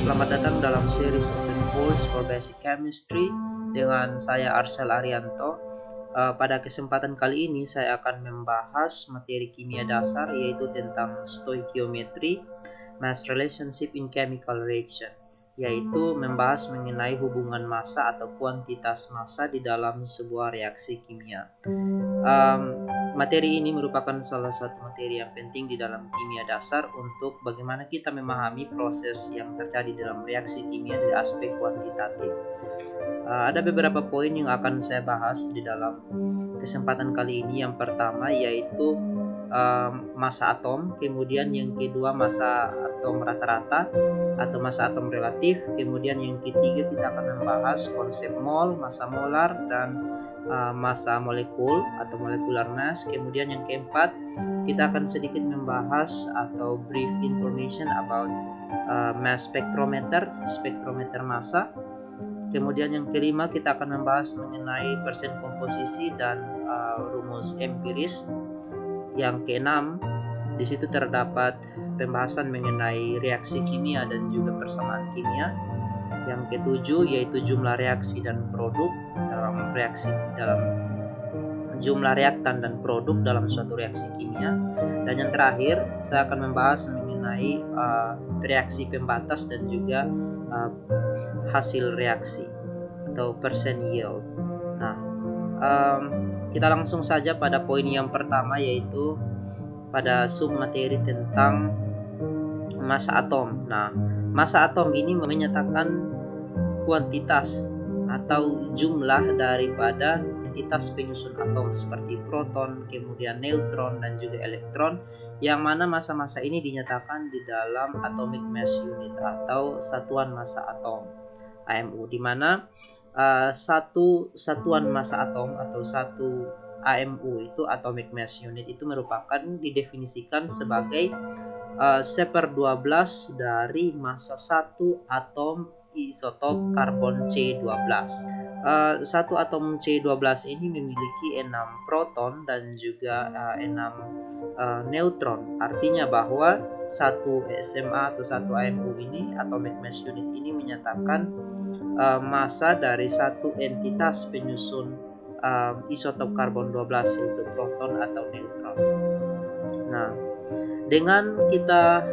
Selamat datang dalam series Open Course for Basic Chemistry dengan saya Arsel Arianto. Pada kesempatan kali ini saya akan membahas materi kimia dasar, yaitu tentang stoichiometry, mass relationship in chemical reaction, yaitu membahas mengenai hubungan massa atau kuantitas massa di dalam sebuah reaksi kimia. Materi ini merupakan salah satu materi yang penting di dalam kimia dasar untuk bagaimana kita memahami proses yang terjadi dalam reaksi kimia dari aspek kuantitatif. Ada beberapa poin yang akan saya bahas di dalam kesempatan kali ini. Yang pertama yaitu massa atom, kemudian yang kedua massa atom rata-rata atau massa atom relatif, kemudian yang ketiga kita akan membahas konsep mol, massa molar, dan massa molekul atau molecular mass. Kemudian yang keempat kita akan sedikit membahas atau brief information about mass spektrometer massa. Kemudian yang kelima kita akan membahas mengenai persen komposisi dan rumus empiris. Yang keenam di situ terdapat pembahasan mengenai reaksi kimia dan juga persamaan kimia. Yang ketujuh yaitu jumlah reaksi dan produk dalam jumlah reaktan dan produk dalam suatu reaksi kimia. Dan yang terakhir saya akan membahas mengenai reaksi pembatas dan juga hasil reaksi atau percent yield. Nah, kita langsung saja pada poin yang pertama, yaitu pada sub materi tentang massa atom. Nah, massa atom ini menyatakan kuantitas atau jumlah daripada entitas penyusun atom seperti proton, kemudian neutron, dan juga elektron, yang mana massa-massa ini dinyatakan di dalam atomic mass unit atau satuan massa atom AMU, di mana satu satuan massa atom atau satu AMU itu atomic mass unit itu merupakan didefinisikan sebagai 1/12 dari massa satu atom isotop karbon C12. Satu atom C12 ini memiliki 6 proton dan juga 6 neutron. Artinya bahwa satu SMA atau satu AMU ini, atomic mass unit ini, menyatakan massa dari satu entitas penyusun isotop karbon 12, yaitu proton atau neutron. Nah, dengan kita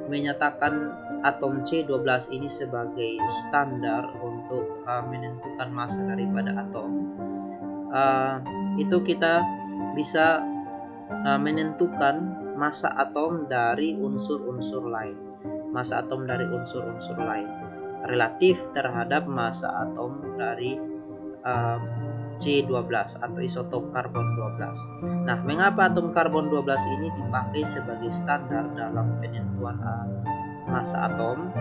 menyatakan atom C12 ini sebagai standar untuk menentukan massa daripada atom, itu kita bisa menentukan massa atom dari unsur-unsur lain. Massa atom dari unsur-unsur lain relatif terhadap massa atom dari C12 atau isotop karbon 12. Nah, mengapa atom karbon 12 ini dipakai sebagai standar dalam penentuan massa atom?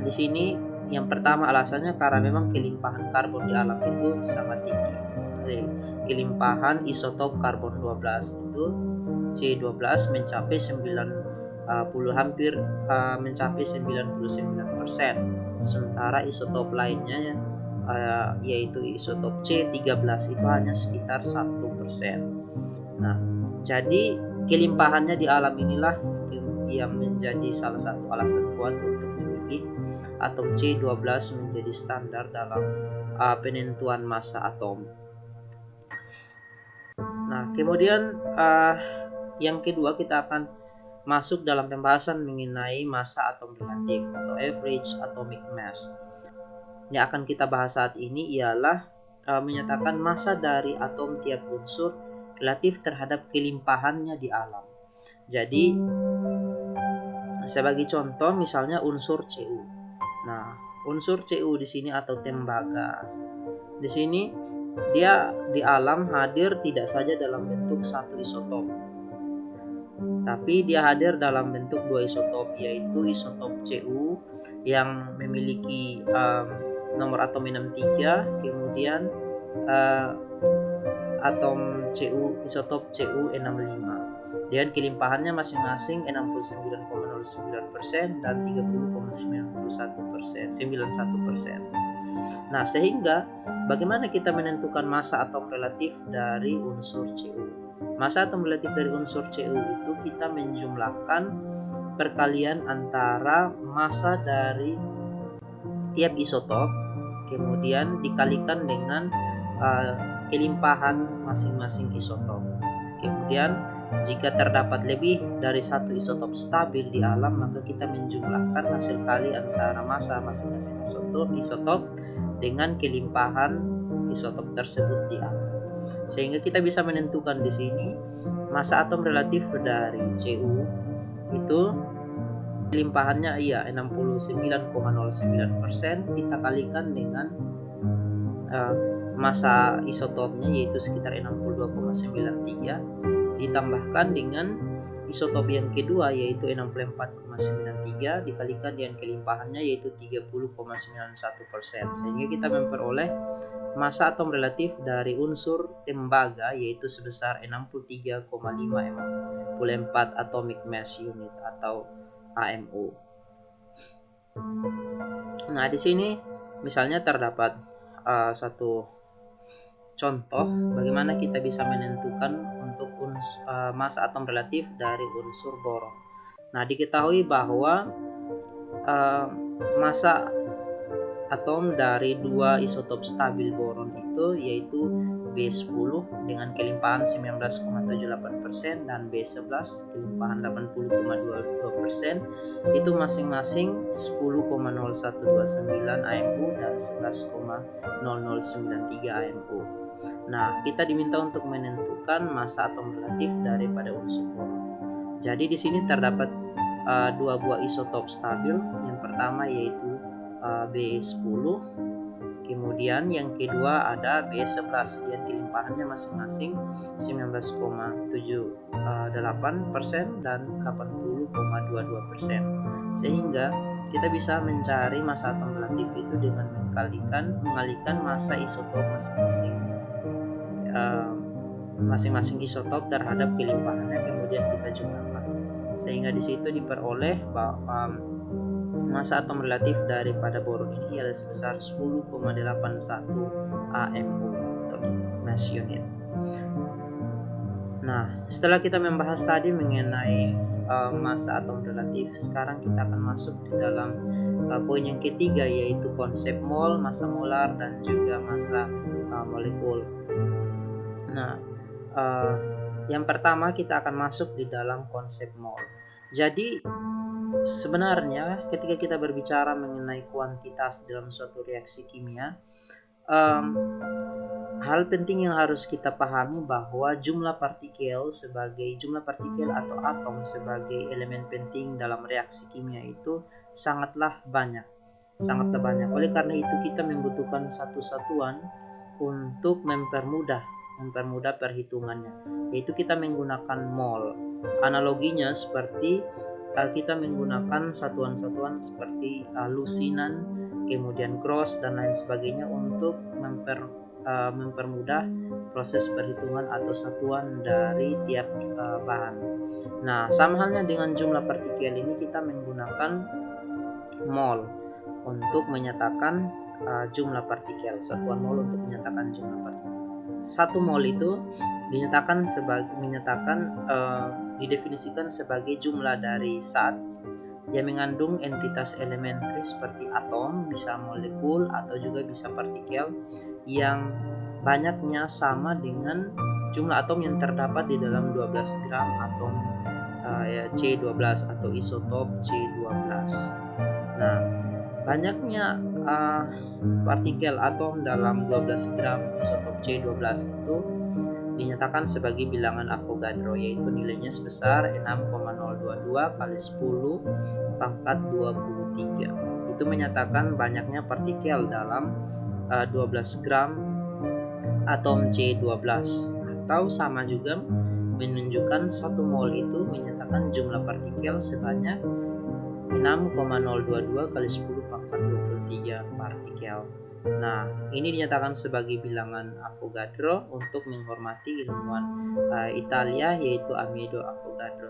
Di sini yang pertama alasannya karena memang kelimpahan karbon di alam itu sangat tinggi. Jadi, kelimpahan isotop karbon 12 itu C12 mencapai 99%. Sementara isotop lainnya yaitu isotop C13 itu hanya sekitar 1%. Nah, jadi kelimpahannya di alam inilah yang menjadi salah satu alasan kuat untuk memilih atom C12 menjadi standar dalam penentuan massa atom. Nah, kemudian yang kedua kita akan masuk dalam pembahasan mengenai massa atom relatif atau average atomic mass. Yang akan kita bahas saat ini ialah menyatakan massa dari atom tiap unsur relatif terhadap kelimpahannya di alam. Jadi, sebagai contoh misalnya unsur Cu. Nah, unsur Cu di sini atau tembaga. Di sini dia di alam hadir tidak saja dalam bentuk satu isotop, tapi dia hadir dalam bentuk dua isotop, yaitu isotop Cu yang memiliki nomor atom 63, kemudian atom Cu, isotop Cu65, dengan kelimpahannya masing-masing 69,09% dan 30,91%. Nah, sehingga bagaimana kita menentukan massa atom relatif dari unsur Cu? Massa atom relatif dari unsur Cu itu kita menjumlahkan perkalian antara massa dari tiap isotop, kemudian dikalikan dengan kelimpahan masing-masing isotop. Kemudian jika terdapat lebih dari satu isotop stabil di alam, maka kita menjumlahkan hasil kali antara massa masing-masing isotop dengan kelimpahan isotop tersebut di alam. Sehingga kita bisa menentukan di sini massa atom relatif dari Cu itu kelimpahannya 69,09%, kita kalikan dengan massa isotopnya yaitu sekitar 62,93, ditambahkan dengan isotop yang kedua yaitu 64,93 dikalikan dengan kelimpahannya yaitu 30,91%, sehingga kita memperoleh massa atom relatif dari unsur tembaga yaitu sebesar 63,5 atomic mass unit atau AMU. Nah, di sini misalnya terdapat satu contoh bagaimana kita bisa menentukan untuk massa atom relatif dari unsur boron. Nah, diketahui bahwa massa atom dari dua isotop stabil boron itu yaitu B10 dengan kelimpahan 19,78% dan B11 kelimpahan 80,22% itu masing-masing 10,0129 AMU dan 11,0093 AMU. Nah, kita diminta untuk menentukan massa atom relatif daripada unsur boron. Jadi di sini terdapat dua buah isotop stabil. Yang pertama yaitu B10, kemudian yang kedua ada B11 yang kelimpahannya masing-masing 19,78% dan 80,22%, sehingga kita bisa mencari massa atom relatif itu dengan mengalihkan massa isotop masing-masing isotop terhadap kelimpahannya, kemudian kita jumlahkan, sehingga di situ diperoleh bahwa massa atom relatif daripada boron ini adalah sebesar 10,81 AMU atau mass unit. Nah, setelah kita membahas tadi mengenai massa atom relatif, sekarang kita akan masuk di dalam poin yang ketiga yaitu konsep mol, massa molar dan juga massa molekul. Nah, yang pertama kita akan masuk di dalam konsep mol. Jadi sebenarnya ketika kita berbicara mengenai kuantitas dalam suatu reaksi kimia, hal penting yang harus kita pahami bahwa jumlah partikel atau atom sebagai elemen penting dalam reaksi kimia itu sangatlah banyak. Oleh karena itu kita membutuhkan satu satuan untuk mempermudah perhitungannya, yaitu kita menggunakan mol. Analoginya seperti kita menggunakan satuan-satuan seperti lusinan, kemudian cross dan lain sebagainya untuk mempermudah proses perhitungan atau satuan dari tiap bahan. Nah, sama halnya dengan jumlah partikel ini, kita menggunakan mol untuk menyatakan jumlah partikel, satuan mol untuk menyatakan jumlah partikel. Satu mol itu didefinisikan sebagai jumlah dari zat yang mengandung entitas elementary seperti atom, bisa molekul atau juga bisa partikel yang banyaknya sama dengan jumlah atom yang terdapat di dalam 12 gram atom C12 atau isotop C12. Nah, banyaknya partikel atom dalam 12 gram isotop C12 itu dinyatakan sebagai bilangan Avogadro, yaitu nilainya sebesar 6,022 kali 10 pangkat 23. Itu menyatakan banyaknya partikel dalam 12 gram atom C12, atau sama juga menunjukkan 1 mol itu menyatakan jumlah partikel sebanyak 6,022 kali 10 pangkat 23 partikel. Nah, ini dinyatakan sebagai bilangan Avogadro untuk menghormati ilmuwan Italia yaitu Amedeo Avogadro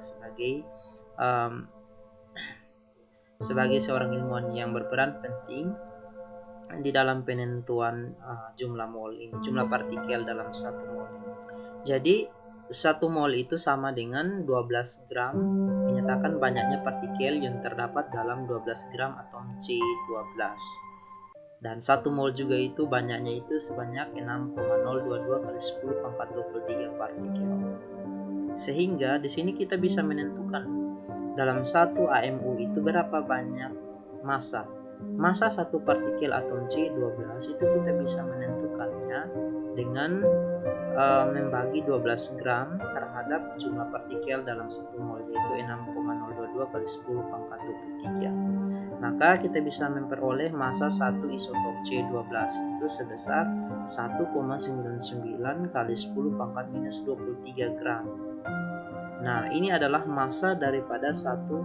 sebagai seorang ilmuwan yang berperan penting di dalam penentuan jumlah mol ini, jumlah partikel dalam 1 mol ini. Jadi 1 mol itu sama dengan 12 gram, menyatakan banyaknya partikel yang terdapat dalam 12 gram atom C12. Dan 1 mol juga itu banyaknya itu sebanyak 6,022 kali 10 pangkat 23 partikel. Sehingga di sini kita bisa menentukan dalam 1 AMU itu berapa banyak massa. Massa satu partikel atom C12 itu kita bisa menentukannya dengan membagi 12 gram terhadap jumlah partikel dalam 1 mol, yaitu 6,022 kali 10 pangkat 23. Maka kita bisa memperoleh massa satu isotop C12 itu sebesar 1,99 kali 10 pangkat minus 23 gram. Nah, ini adalah massa daripada satu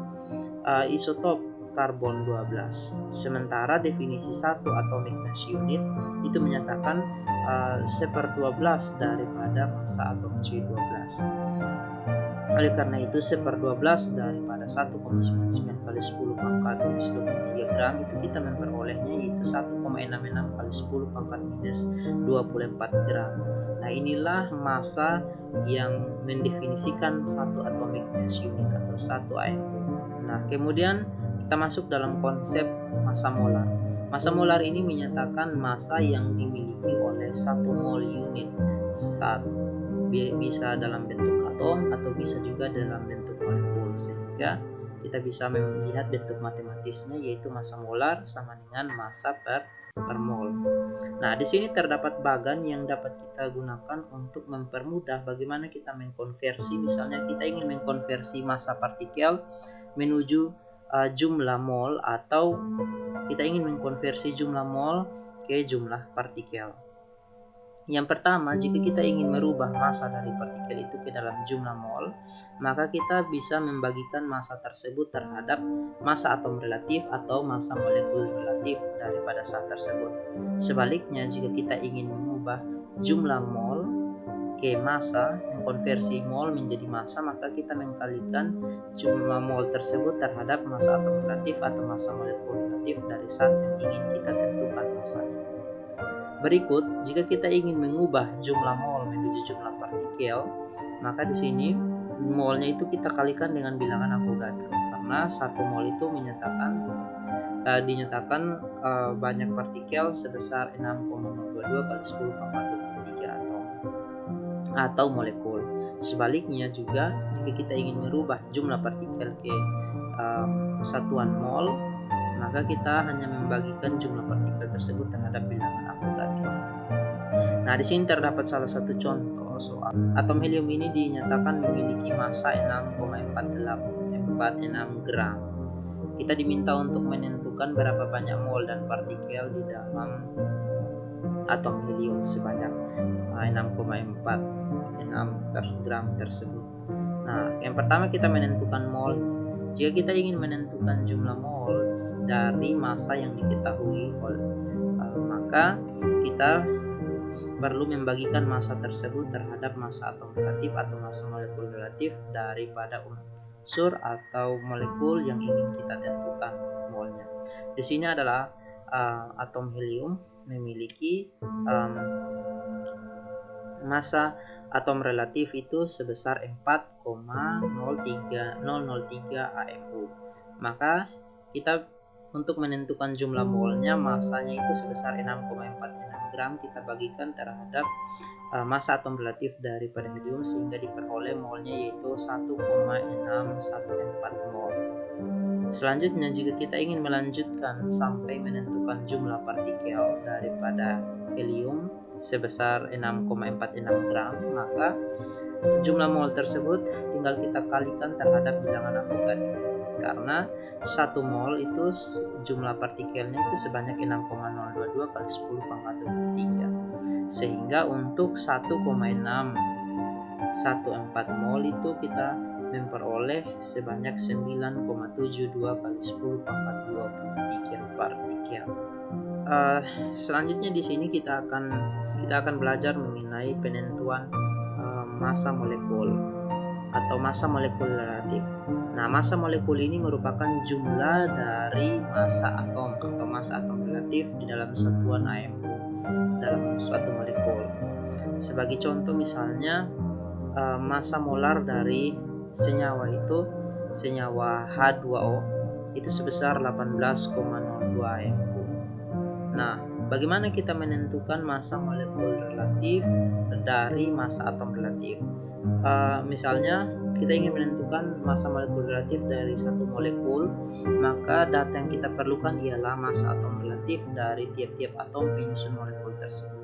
isotop karbon 12. Sementara definisi satu atomic mass unit itu menyatakan 1/12 daripada massa atom C12. Oleh karena itu 1/12 daripada 1,99 kali 10 pangkat minus 23 gram itu kita memperolehnya yaitu 1,66 kali 10 pangkat minus 24 gram. Nah, inilah massa yang mendefinisikan satu atomic mass unit atau satu AMU. Nah, kemudian kita masuk dalam konsep massa molar. Massa molar ini menyatakan massa yang dimiliki oleh 1 mol unit bisa dalam bentuk atom atau bisa juga dalam bentuk molekul, sehingga kita bisa melihat bentuk matematisnya yaitu massa molar sama dengan massa per mol. Nah, di sini terdapat bagan yang dapat kita gunakan untuk mempermudah bagaimana kita mengkonversi. Misalnya kita ingin mengkonversi massa partikel menuju jumlah mol, atau kita ingin mengkonversi jumlah mol ke jumlah partikel. Yang pertama, jika kita ingin merubah massa dari partikel itu ke dalam jumlah mol, maka kita bisa membagikan massa tersebut terhadap massa atom relatif atau massa molekul relatif daripada zat tersebut. Sebaliknya, jika kita ingin mengubah jumlah mol ke massa, mengkonversi mol menjadi massa, maka kita mengkalikan jumlah mol tersebut terhadap massa atom relatif atau massa molekul relatif dari zat yang ingin kita tentukan massanya. Berikut, jika kita ingin mengubah jumlah mol menuju jumlah partikel, maka di sini molnya itu kita kalikan dengan bilangan Avogadro, karena 1 mol itu dinyatakan banyak partikel sebesar 6,022 kali 10 pangkat 23 atau molekul. Sebaliknya juga, jika kita ingin merubah jumlah partikel ke satuan mol, maka kita hanya membagikan jumlah partikel tersebut terhadap bilangan Avogadro. Nah, di sini terdapat salah satu contoh soal atom helium ini dinyatakan memiliki massa 6,446 gram. Kita diminta untuk menentukan berapa banyak mol dan partikel di dalam atom helium sebanyak 6,46 gram tersebut. Nah, yang pertama kita menentukan mol. Jika kita ingin menentukan jumlah mol dari massa yang diketahui, maka kita perlu membagikan massa tersebut terhadap massa atom relatif atau massa molekul relatif daripada unsur atau molekul yang ingin kita tentukan molnya. Di sini adalah atom helium memiliki massa atom relatif itu sebesar 4,003 AMU. Maka kita untuk menentukan jumlah molnya, massanya itu sebesar 6,46 gram, kita bagikan terhadap massa atom relatif daripada helium sehingga diperoleh molnya yaitu 1,614 mol. Selanjutnya, jika kita ingin melanjutkan sampai menentukan jumlah partikel daripada helium sebesar 6,46 gram, maka jumlah mol tersebut tinggal kita kalikan terhadap bilangan Avogadro, karena 1 mol itu jumlah partikelnya itu sebanyak 6,022 kali 10 pangkat 23, sehingga untuk 1,614 mol itu kita memperoleh sebanyak 9,72 kali 10 pangkat 23 partikel. Selanjutnya di sini kita akan belajar mengenai penentuan massa molekul atau massa molekul relatif. Nah, massa molekul ini merupakan jumlah dari massa atom atau massa atom relatif di dalam satuan AMU dalam suatu molekul. Sebagai contoh misalnya massa molar dari senyawa itu, senyawa H2O itu sebesar 18,02 mQ. Nah, bagaimana kita menentukan massa molekul relatif dari massa atom relatif? Misalnya kita ingin menentukan massa molekul relatif dari satu molekul, maka data yang kita perlukan ialah massa atom relatif dari tiap-tiap atom penyusun molekul tersebut.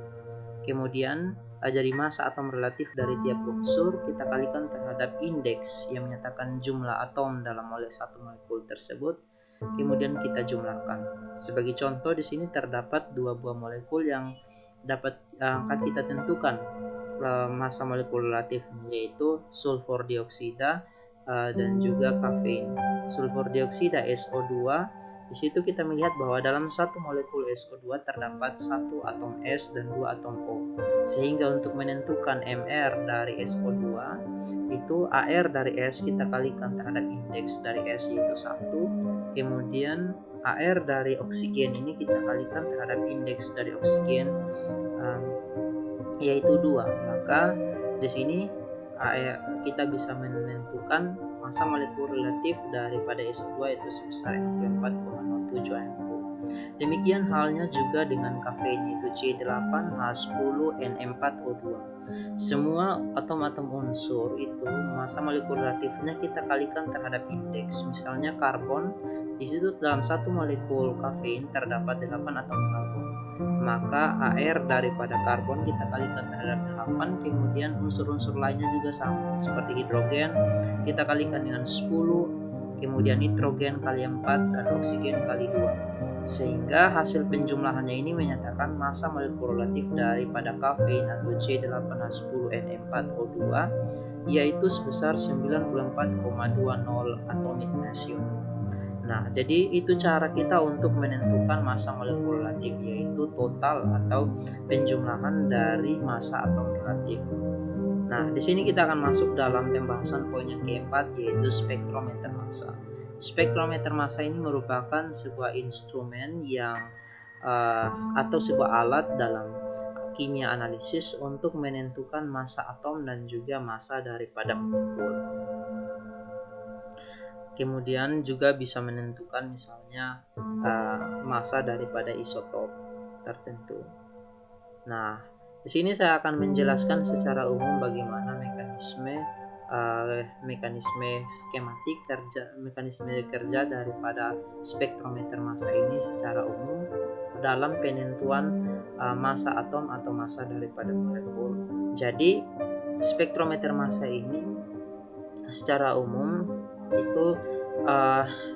Kemudian dari massa atom relatif dari tiap unsur kita kalikan terhadap indeks yang menyatakan jumlah atom dalam satu molekul tersebut. Kemudian kita jumlahkan. Sebagai contoh di sini terdapat dua buah molekul yang dapat akan kita tentukan massa molekul relatif, yaitu sulfur dioksida dan juga kafein. Sulfur dioksida SO2. Di situ kita melihat bahwa dalam satu molekul SO2 terdapat satu atom S dan dua atom O. Sehingga untuk menentukan Mr dari SO2 itu AR dari S kita kalikan terhadap indeks dari S yaitu 1. Kemudian AR dari oksigen ini kita kalikan terhadap indeks dari oksigen yaitu 2. Maka di sini kita bisa menentukan massa molekul relatif daripada SO2 itu sebesar 4,07 mQ. Demikian halnya juga dengan kafein, yaitu C8H10NM4O2. Semua atom-atom unsur itu massa molekul relatifnya kita kalikan terhadap indeks. Misalnya karbon, di situ dalam satu molekul kafein terdapat 8 atom karbon. Maka AR daripada karbon kita kalikan terhadap 8, kemudian unsur-unsur lainnya juga sama, seperti hidrogen kita kalikan dengan 10, kemudian nitrogen kali 4 dan oksigen kali 2. Sehingga hasil penjumlahannya ini menyatakan massa molekul relatif daripada kafein atau C8H10NM4O2 yaitu sebesar 94,20 atom magnesium. Nah, jadi itu cara kita untuk menentukan massa molekul relatif, yaitu total atau penjumlahan dari massa atom relatif. Nah, di sini kita akan masuk dalam pembahasan poin yang keempat, yaitu spektrometer massa. Spektrometer massa ini merupakan sebuah instrumen yang atau sebuah alat dalam kimia analisis untuk menentukan massa atom dan juga massa daripada molekul. Kemudian juga bisa menentukan misalnya massa daripada isotop tertentu. Nah, di sini saya akan menjelaskan secara umum bagaimana mekanisme skematik mekanisme kerja daripada spektrometer massa ini secara umum dalam penentuan massa atom atau massa daripada molekul. Jadi, spektrometer massa ini secara umum itu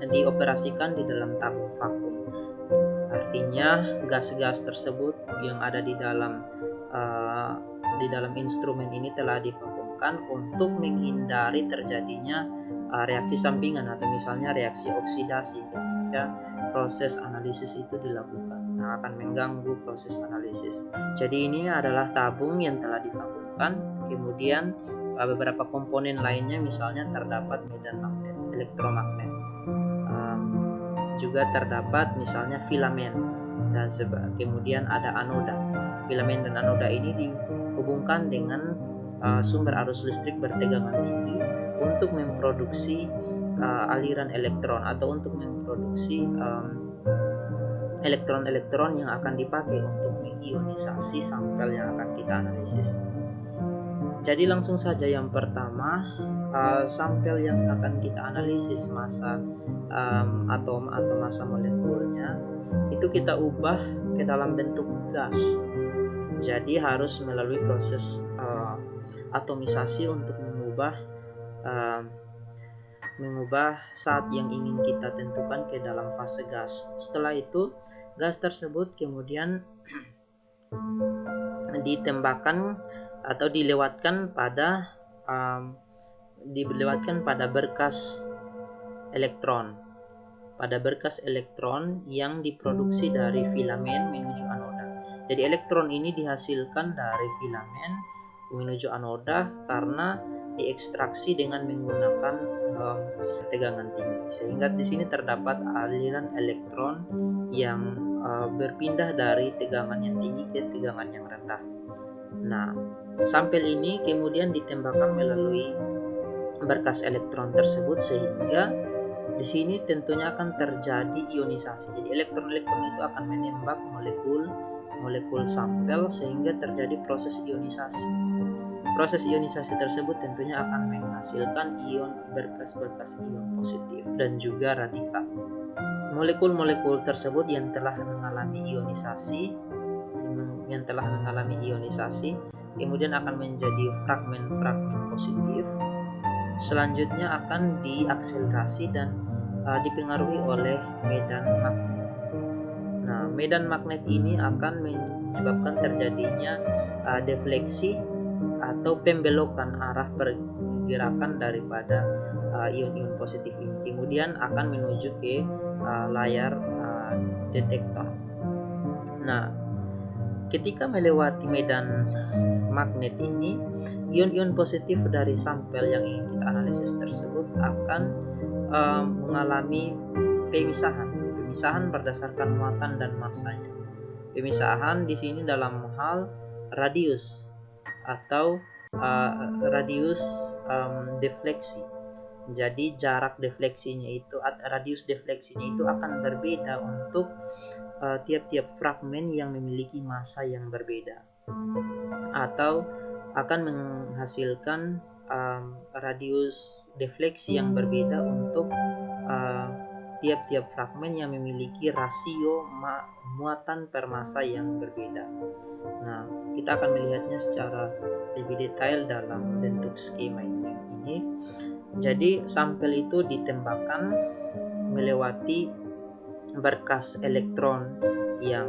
dioperasikan di dalam tabung vakum. Artinya gas-gas tersebut yang ada di dalam instrumen ini telah divakumkan untuk menghindari terjadinya reaksi sampingan atau misalnya reaksi oksidasi ketika proses analisis itu dilakukan. Nah, akan mengganggu proses analisis. Jadi ini adalah tabung yang telah divakumkan, kemudian beberapa komponen lainnya misalnya terdapat medan magnet, elektromagnet, juga terdapat misalnya filamen dan kemudian ada anoda. Filamen dan anoda ini dihubungkan dengan sumber arus listrik bertegangan tinggi untuk memproduksi aliran elektron atau untuk memproduksi elektron-elektron yang akan dipakai untuk mengionisasi sampel yang akan kita analisis. Jadi langsung saja yang pertama, sampel yang akan kita analisis massa atom atau massa molekulnya itu kita ubah ke dalam bentuk gas. Jadi harus melalui proses atomisasi untuk mengubah zat yang ingin kita tentukan ke dalam fase gas. Setelah itu gas tersebut kemudian ditembakkan atau dilewatkan pada berkas elektron yang diproduksi dari filamen menuju anoda. Jadi elektron ini dihasilkan dari filamen menuju anoda karena diekstraksi dengan menggunakan tegangan tinggi, sehingga di sini terdapat aliran elektron yang berpindah dari tegangan yang tinggi ke tegangan yang rendah. Nah, Sampel ini kemudian ditembakkan melalui berkas elektron tersebut, sehingga di sini tentunya akan terjadi ionisasi. Jadi elektron-elektron itu akan menembak molekul sampel sehingga terjadi proses ionisasi. Proses ionisasi tersebut tentunya akan menghasilkan ion berkas-berkas ion positif dan juga radikal. Molekul-molekul tersebut yang telah mengalami ionisasi kemudian akan menjadi fragmen-fragmen positif. Selanjutnya akan diakselerasi dan dipengaruhi oleh medan magnet. Nah, medan magnet ini akan menyebabkan terjadinya defleksi atau pembelokan arah pergerakan daripada ion-ion positif ini. Kemudian akan menuju ke layar detektor. Nah, ketika melewati medan magnet ini, ion-ion positif dari sampel yang ingin kita analisis tersebut akan mengalami pemisahan berdasarkan muatan dan massanya. Pemisahan di sini dalam hal radius atau radius defleksi. Jadi jarak defleksinya itu, radius defleksinya itu akan berbeda untuk tiap-tiap fragmen yang memiliki massa yang berbeda, atau akan menghasilkan radius defleksi yang berbeda untuk tiap-tiap fragmen yang memiliki rasio muatan per massa yang berbeda. Nah, kita akan melihatnya secara lebih detail dalam bentuk skema ini. Jadi sampel itu ditembakkan melewati berkas elektron yang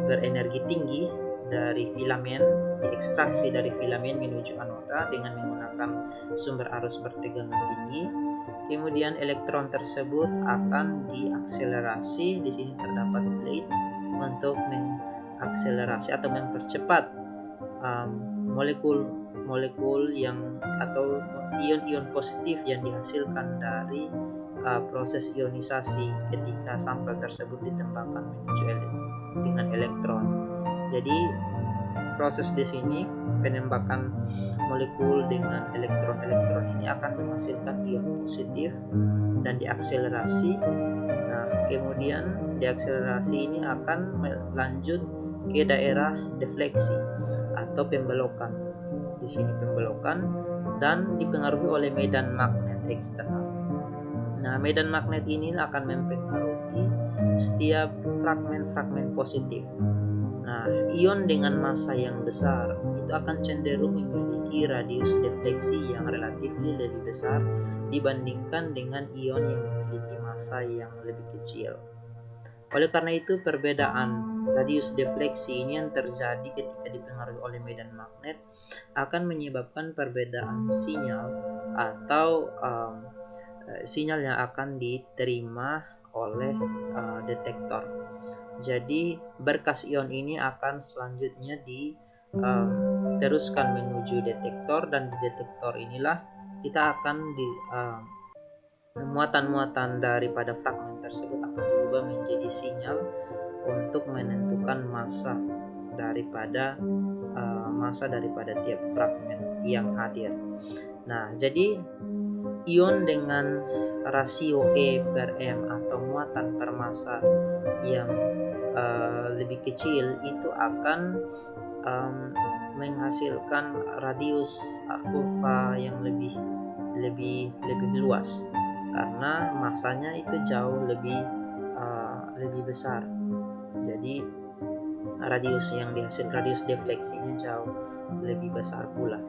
berenergi tinggi dari filamen, diekstraksi dari filamen menuju anoda dengan menggunakan sumber arus bertegangan tinggi. Kemudian elektron tersebut akan diakselerasi. Di sini terdapat plate untuk mengakselerasi atau mempercepat molekul yang atau ion-ion positif yang dihasilkan dari proses ionisasi ketika sampel tersebut ditembakkan menuju dengan elektron. Jadi proses di sini penembakan molekul dengan elektron-elektron ini akan menghasilkan ion positif dan diakselerasi. Nah, kemudian diakselerasi ini akan lanjut ke daerah defleksi atau pembelokan. Di sini pembelokan dan dipengaruhi oleh medan magnet eksternal. Nah, medan magnet ini akan mempengaruhi setiap fragmen-fragmen positif. Nah, ion dengan massa yang besar itu akan cenderung memiliki radius defleksi yang relatif lebih besar dibandingkan dengan ion yang memiliki massa yang lebih kecil. Oleh karena itu, perbedaan radius defleksi ini yang terjadi ketika dipengaruhi oleh medan magnet akan menyebabkan perbedaan sinyal atau sinyal yang akan diterima oleh detektor. Jadi berkas ion ini akan selanjutnya diteruskan menuju detektor, dan di detektor inilah kita akan muatan-muatan daripada fragmen tersebut akan diubah menjadi sinyal untuk menentukan massa daripada tiap fragmen yang hadir. Nah, jadi ion dengan rasio E per M atau muatan per massa yang lebih kecil itu akan menghasilkan radius kurva yang lebih luas karena massanya itu jauh lebih besar. Jadi radius defleksinya jauh lebih besar pula.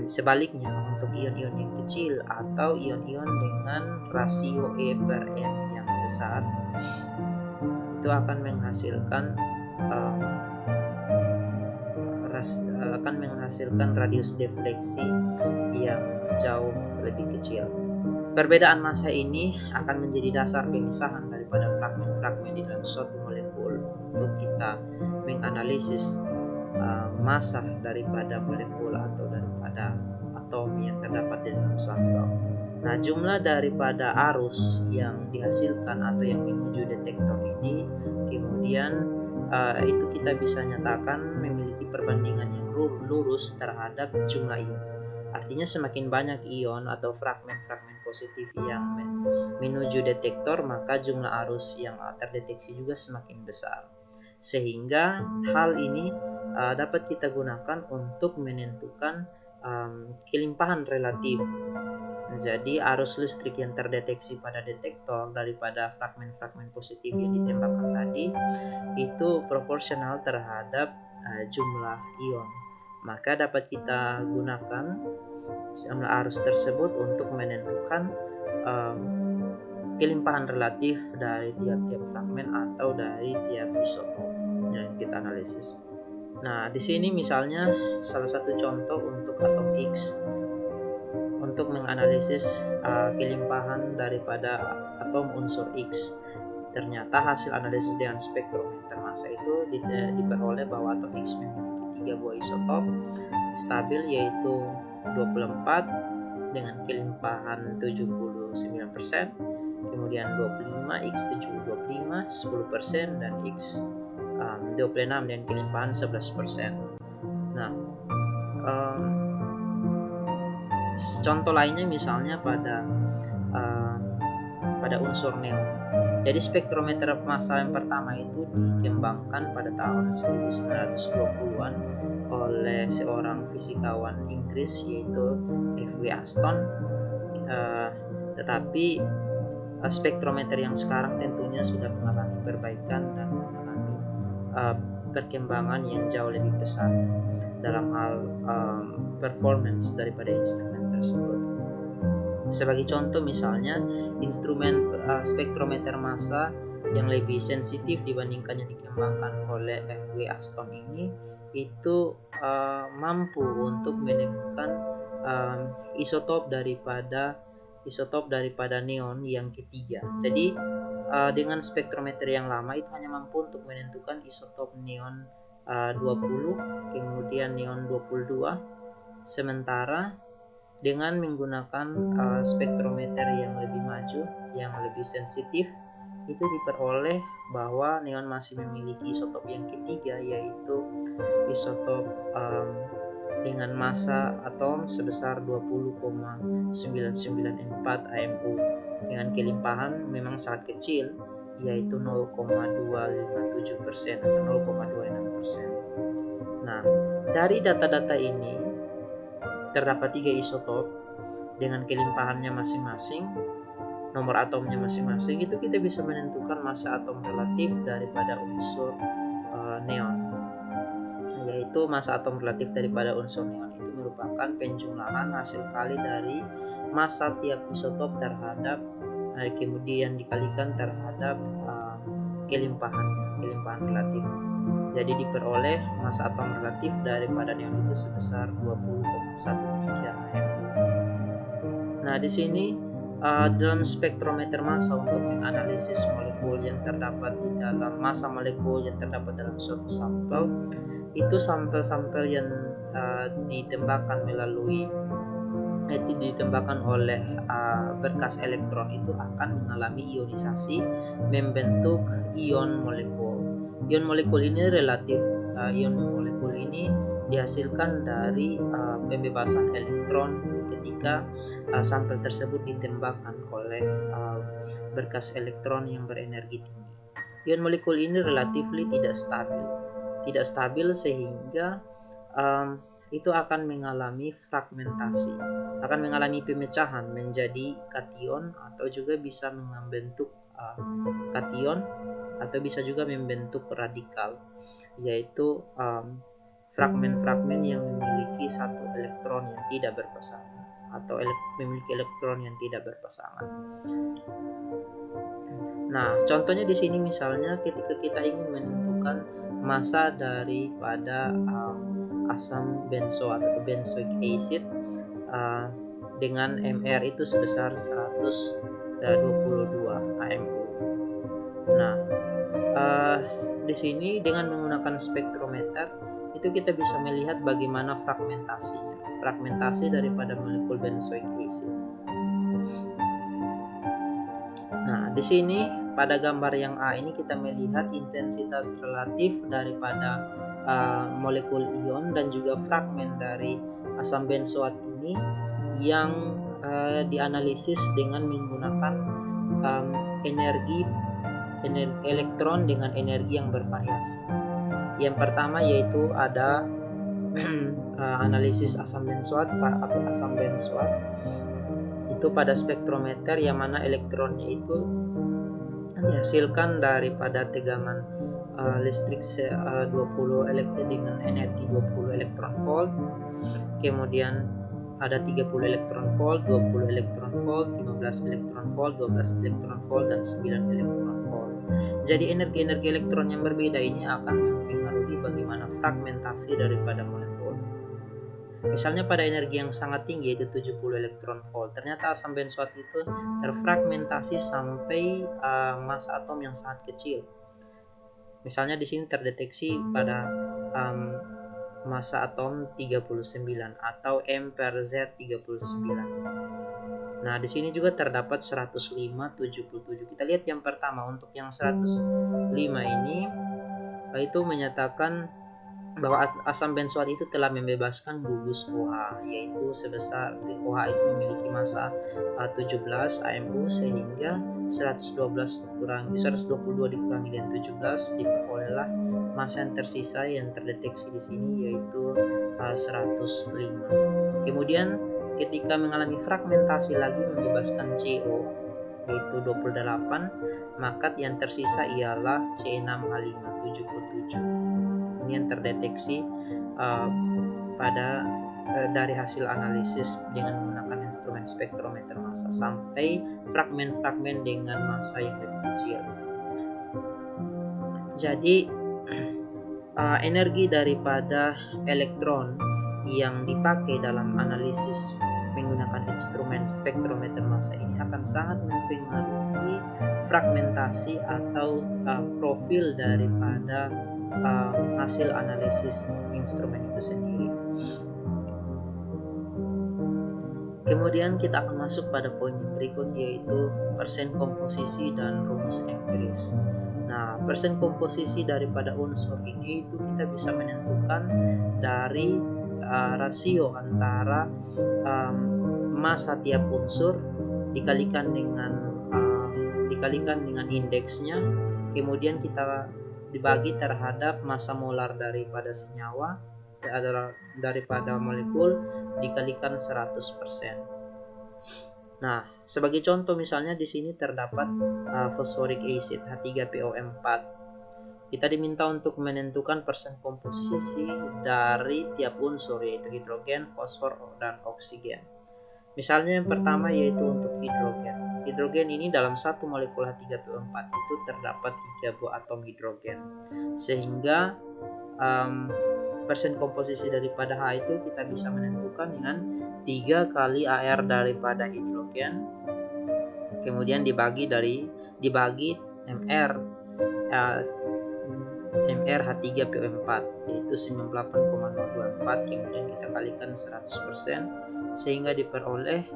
Sebaliknya untuk ion-ion yang kecil atau ion-ion dengan rasio E per M yang besar itu akan menghasilkan radius defleksi yang jauh lebih kecil. Perbedaan massa ini akan menjadi dasar pemisahan daripada fragmen-fragmen di dalam suatu molekul untuk kita menganalisis massa daripada molekul atau daripada atom yang terdapat di dalam sampel. Nah, jumlah daripada arus yang dihasilkan atau yang menuju detektor ini kemudian itu kita bisa nyatakan memiliki perbandingan yang lurus terhadap jumlah ion. Artinya semakin banyak ion atau fragmen-fragmen positif yang menuju detektor, maka jumlah arus yang terdeteksi juga semakin besar. Sehingga hal ini dapat kita gunakan untuk menentukan kelimpahan relatif. Jadi arus listrik yang terdeteksi pada detektor daripada fragmen-fragmen positif yang ditembakkan tadi itu proporsional terhadap jumlah ion. Maka dapat kita gunakan jumlah arus tersebut untuk menentukan kelimpahan relatif dari tiap-tiap fragmen atau dari tiap isotop yang kita analisis. Nah, di sini misalnya salah satu contoh untuk atom X untuk menganalisis kelimpahan daripada atom unsur X. Ternyata hasil analisis dengan spektrometer massa itu diperoleh bahwa atom X memiliki 3 buah isotop stabil, yaitu 24 dengan kelimpahan 79%, kemudian 25 X7 25 10%, dan X 26 dengan kelimpahan 11%. Nah, contoh lainnya misalnya pada unsur neon. Jadi spektrometer massa yang pertama itu dikembangkan pada tahun 1920-an oleh seorang fisikawan Inggris yaitu F.W. Aston. Tetapi spektrometer yang sekarang tentunya sudah mengalami perbaikan dan mengalami perkembangan yang jauh lebih besar dalam hal performance daripada instrumen tersebut. Sebagai contoh misalnya instrumen spektrometer massa yang lebih sensitif dibandingkan yang dikembangkan oleh F.W. Aston ini itu mampu untuk menemukan isotop daripada neon yang ketiga. Jadi dengan spektrometer yang lama itu hanya mampu untuk menentukan isotop neon 20, kemudian neon 22. Sementara dengan menggunakan spektrometer yang lebih maju, yang lebih sensitif, itu diperoleh bahwa neon masih memiliki isotop yang ketiga, yaitu isotop dengan massa atom sebesar 20,994 AMU dengan kelimpahan memang sangat kecil, yaitu 0,257% atau 0,26%. Nah, dari data-data ini terdapat 3 isotop dengan kelimpahannya masing-masing, nomor atomnya masing-masing. Itu kita bisa menentukan massa atom relatif daripada unsur neon, yaitu massa atom relatif daripada unsur neon itu merupakan penjumlahan hasil kali dari massa tiap isotop terhadap kemudian dikalikan terhadap kelimpahan relatif. Jadi diperoleh massa atom relatif daripada neon itu sebesar 20,13 AMU. Nah, di sini dalam spektrometer massa untuk menganalisis molekul yang terdapat di dalam massa molekul yang terdapat dalam suatu sampel, itu sampel-sampel yang ditembakkan oleh berkas elektron itu akan mengalami ionisasi membentuk ion molekul. Ion molekul ini dihasilkan dari pembebasan elektron ketika sampel tersebut ditembakkan oleh berkas elektron yang berenergi tinggi. Ion molekul ini relatif tidak stabil sehingga itu akan mengalami fragmentasi, akan mengalami pemecahan menjadi kation atau juga bisa membentuk kation atau bisa juga membentuk radikal, yaitu fragmen-fragmen yang memiliki satu elektron yang tidak berpasangan atau memiliki elektron yang tidak berpasangan. Nah, contohnya di sini misalnya ketika kita ingin menentukan massa daripada asam benzo atau benzoic acid dengan MR itu sebesar 122 AMU. Nah, di sini dengan menggunakan spektrometer itu kita bisa melihat bagaimana fragmentasi daripada molekul benzoic acid. Nah, di sini pada gambar yang A ini kita melihat intensitas relatif daripada molekul ion dan juga fragmen dari asam benzoat ini yang dianalisis dengan menggunakan energi elektron dengan energi yang bervariasi. Yang pertama yaitu ada analisis asam benzoat atau asam benzoat itu pada spektrometer, yang mana elektronnya itu dihasilkan daripada tegangan listrik 20 elektron dengan energi 20 elektron volt. Kemudian ada 30 elektron volt, 20 elektron volt, 15 elektron volt, 12 elektron volt, dan 9 elektron volt. Jadi energi-energi elektron yang berbeda ini akan mempengaruhi bagaimana fragmentasi daripada molekul. Misalnya pada energi yang sangat tinggi yaitu 70 elektron volt, ternyata asam benzoat itu terfragmentasi sampai massa atom yang sangat kecil. Misalnya di sini terdeteksi pada massa atom 39 atau M per Z 39. Nah, di sini juga terdapat 105, 77. Kita lihat yang pertama, untuk yang 105 ini itu menyatakan bahwa asam benzoat itu telah membebaskan gugus OH, yaitu sebesar OH itu memiliki massa 17 AMU, sehingga 122 dikurangi dengan 17 diperolehlah massa yang tersisa yang terdeteksi di sini, yaitu 105. Kemudian ketika mengalami fragmentasi lagi membebaskan CO yaitu 28, maka yang tersisa ialah C6H5 77. Ini yang terdeteksi dari hasil analisis dengan menggunakan instrumen spektrometer massa sampai fragmen-fragmen dengan massa yang lebih kecil. Jadi energi daripada elektron yang dipakai dalam analisis menggunakan instrumen spektrometer massa ini akan sangat mempengaruhi fragmentasi atau profil daripada hasil analisis instrumen itu sendiri. Kemudian kita akan masuk pada poin yang berikut, yaitu persen komposisi dan rumus empiris. Nah, persen komposisi daripada unsur ini itu kita bisa menentukan dari rasio antara massa tiap unsur dikalikan dengan indeksnya, kemudian kita dibagi terhadap massa molar daripada senyawa adalah daripada molekul dikalikan 100%. Nah, sebagai contoh misalnya di sini terdapat phosphoric acid H3PO4. Kita diminta untuk menentukan persen komposisi dari tiap unsur, yaitu hidrogen, fosfor, dan oksigen. Misalnya yang pertama yaitu untuk hidrogen. Hidrogen ini dalam satu molekul H3PO4 itu terdapat 3 buah atom hidrogen. Sehingga persen komposisi daripada H itu kita bisa menentukan dengan 3 kali AR daripada hidrogen, kemudian dibagi MR H3PO4 yaitu 98,024, kemudian kita kalikan 100%, sehingga diperoleh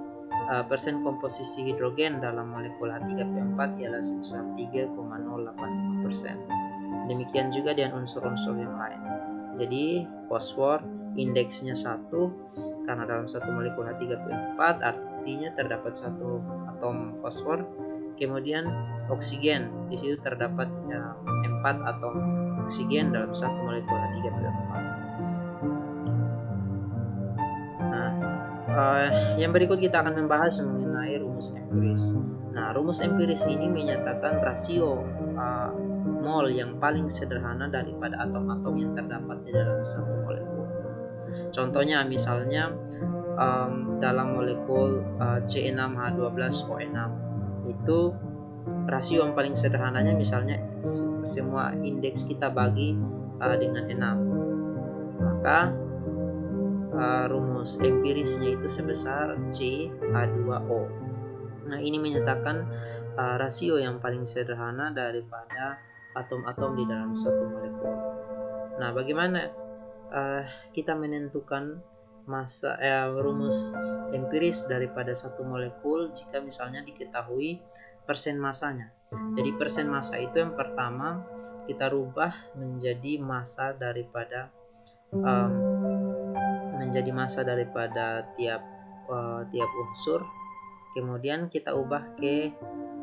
persen komposisi hidrogen dalam molekul H3PO4 ialah sebesar 3,085%. Demikian juga dengan unsur-unsur yang lain. Jadi fosfor indeksnya 1 karena dalam satu molekul H3PO4 artinya terdapat 1 atom fosfor. Kemudian oksigen, di situ terdapat 4 atom oksigen dalam satu molekul H3PO4. Nah, yang berikut kita akan membahas mengenai rumus empiris. Nah, rumus empiris ini menyatakan rasio mol yang paling sederhana daripada atom-atom yang terdapat di dalam satu molekul. Contohnya misalnya dalam molekul C6H12O6 itu rasio yang paling sederhananya misalnya semua indeks kita bagi dengan 6, maka rumus empirisnya itu sebesar CH2O. Nah, ini menyatakan rasio yang paling sederhana daripada atom-atom di dalam satu molekul. Nah, bagaimana kita menentukan rumus empiris daripada satu molekul jika misalnya diketahui persen masanya. Jadi persen massa itu yang pertama kita rubah menjadi massa daripada tiap unsur. Kemudian kita ubah ke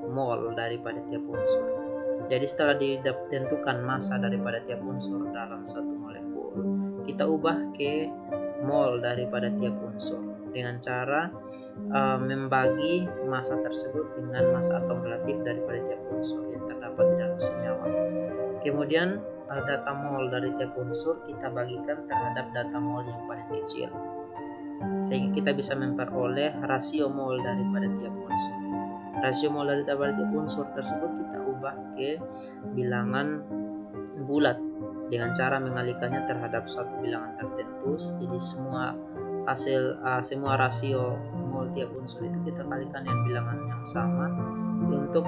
mol daripada tiap unsur. Jadi setelah ditentukan massa daripada tiap unsur dalam satu molekul, kita ubah ke mol daripada tiap unsur dengan cara membagi massa tersebut dengan massa atom relatif daripada tiap unsur yang terdapat di dalam senyawa. Kemudian data mol dari tiap unsur kita bagikan terhadap data mol yang paling kecil, sehingga kita bisa memperoleh rasio mol daripada tiap unsur. Rasio mol daripada tiap unsur tersebut kita ubah ke bilangan bulat dengan cara mengalihkannya terhadap suatu bilangan tertentu. Jadi semua rasio mol tiap unsur itu kita kalikan dengan bilangan yang sama untuk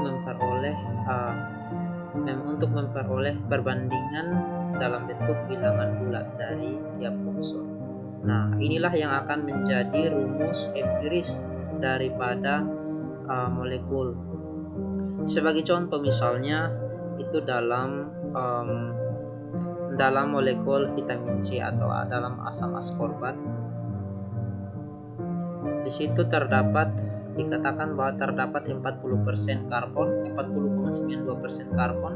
memperoleh perbandingan dalam bentuk bilangan bulat dari tiap unsur. Nah, inilah yang akan menjadi rumus empiris daripada molekul. Sebagai contoh misalnya itu dalam molekul vitamin C atau dalam asam askorbat. Di situ dikatakan bahwa terdapat 40% karbon, 40,92% karbon,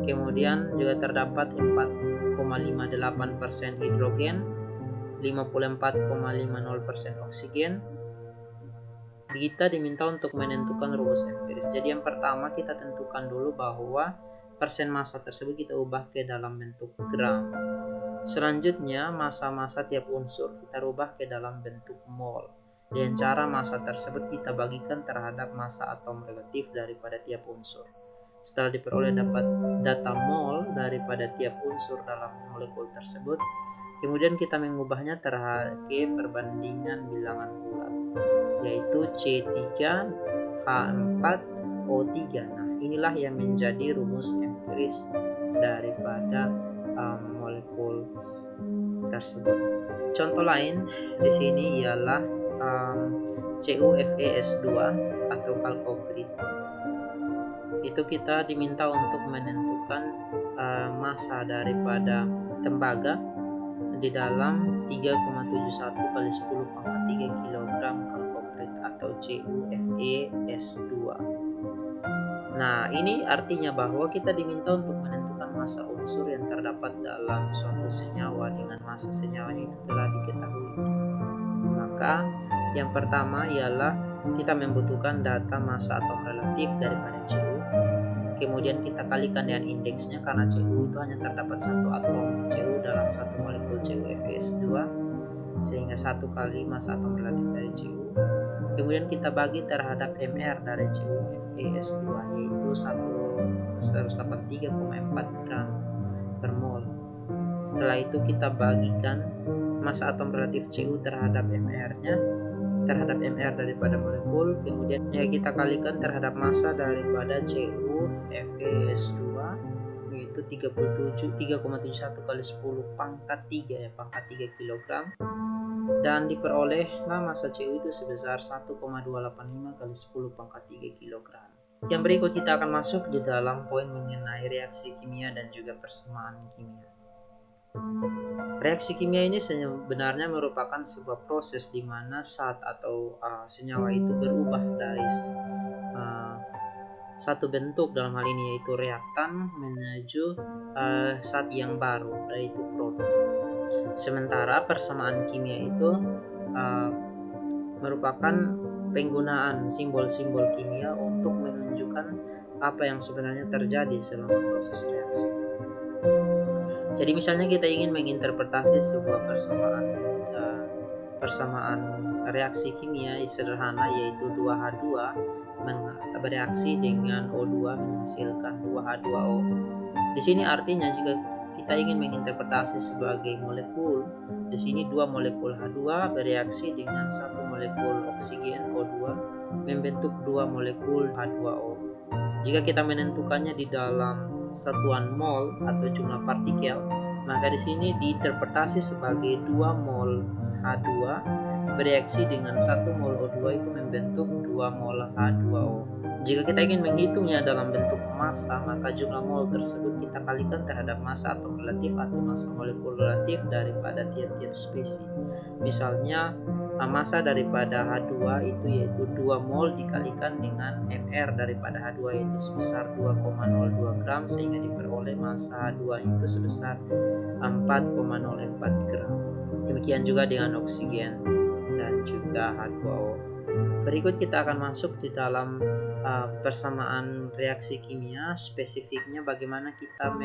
kemudian juga terdapat 4,58% hidrogen, 54,50% oksigen. Kita diminta untuk menentukan rumus empiris. Jadi yang pertama kita tentukan dulu bahwa persen massa tersebut kita ubah ke dalam bentuk gram. Selanjutnya massa-massa tiap unsur kita ubah ke dalam bentuk mol. Dengan cara massa tersebut kita bagikan terhadap massa atom relatif daripada tiap unsur. Setelah diperoleh dapat data mol daripada tiap unsur dalam molekul tersebut, kemudian kita mengubahnya terhadap perbandingan bilangan bulat, yaitu C3H4O3. Nah, inilah yang menjadi rumus empiris daripada molekul tersebut. Contoh lain di sini ialah CuFeS2 atau kalkoprit. Itu kita diminta untuk menentukan massa daripada tembaga di dalam 3,71 kali 10 pangkat 3 kg kalkoprit atau CuFeS2. Nah, ini artinya bahwa kita diminta untuk menentukan massa unsur yang terdapat dalam suatu senyawa dengan massa senyawanya itu telah diketahui. Maka yang pertama ialah kita membutuhkan data massa atom relatif daripada Cu. Kemudian kita kalikan dengan indeksnya karena Cu itu hanya terdapat satu atom Cu dalam satu molekul CuFeS2, sehingga 1 kali massa atom relatif dari Cu. Kemudian kita bagi terhadap Mr dari CuFeS2, yaitu 183,4 gram per mol. Setelah itu kita bagikan massa atom relatif Cu terhadap Mr daripada molekul, kemudian kita kalikan terhadap massa daripada CuFeS2, yaitu 3,71 kali 10 pangkat 3 pangkat 3 kg, dan diperolehlah massa Cu itu sebesar 1,285 kali 10 pangkat 3 kg. Yang berikut kita akan masuk di dalam poin mengenai reaksi kimia dan juga persamaan kimia. Reaksi kimia ini sebenarnya merupakan sebuah proses di mana zat atau senyawa itu berubah dari satu bentuk, dalam hal ini yaitu reaktan, menuju zat yang baru, yaitu produk. Sementara persamaan kimia itu merupakan penggunaan simbol-simbol kimia untuk menunjukkan apa yang sebenarnya terjadi selama proses reaksi. Jadi misalnya kita ingin menginterpretasi sebuah persamaan reaksi kimia sederhana, yaitu 2H2 bereaksi dengan O2 menghasilkan 2H2O. Di sini artinya jika kita ingin menginterpretasi sebagai molekul, di sini 2 molekul H2 bereaksi dengan 1 molekul oksigen O2 membentuk 2 molekul H2O. Jika kita menentukannya di dalam satuan mol atau jumlah partikel, maka di sini diinterpretasi sebagai 2 mol H2 bereaksi dengan 1 mol O2 itu membentuk 2 mol H2O. Jika kita ingin menghitungnya dalam bentuk massa, maka jumlah mol tersebut kita kalikan terhadap massa atom relatif atau massa molekul relatif daripada tiap-tiap spesies. Misalnya massa daripada H2 itu yaitu 2 mol dikalikan dengan Mr daripada H2 yaitu sebesar 2,02 gram, sehingga diperoleh massa H2 itu sebesar 4,04 gram. Demikian juga dengan oksigen dan juga H2O. Berikut kita akan masuk di dalam persamaan reaksi kimia. Spesifiknya bagaimana kita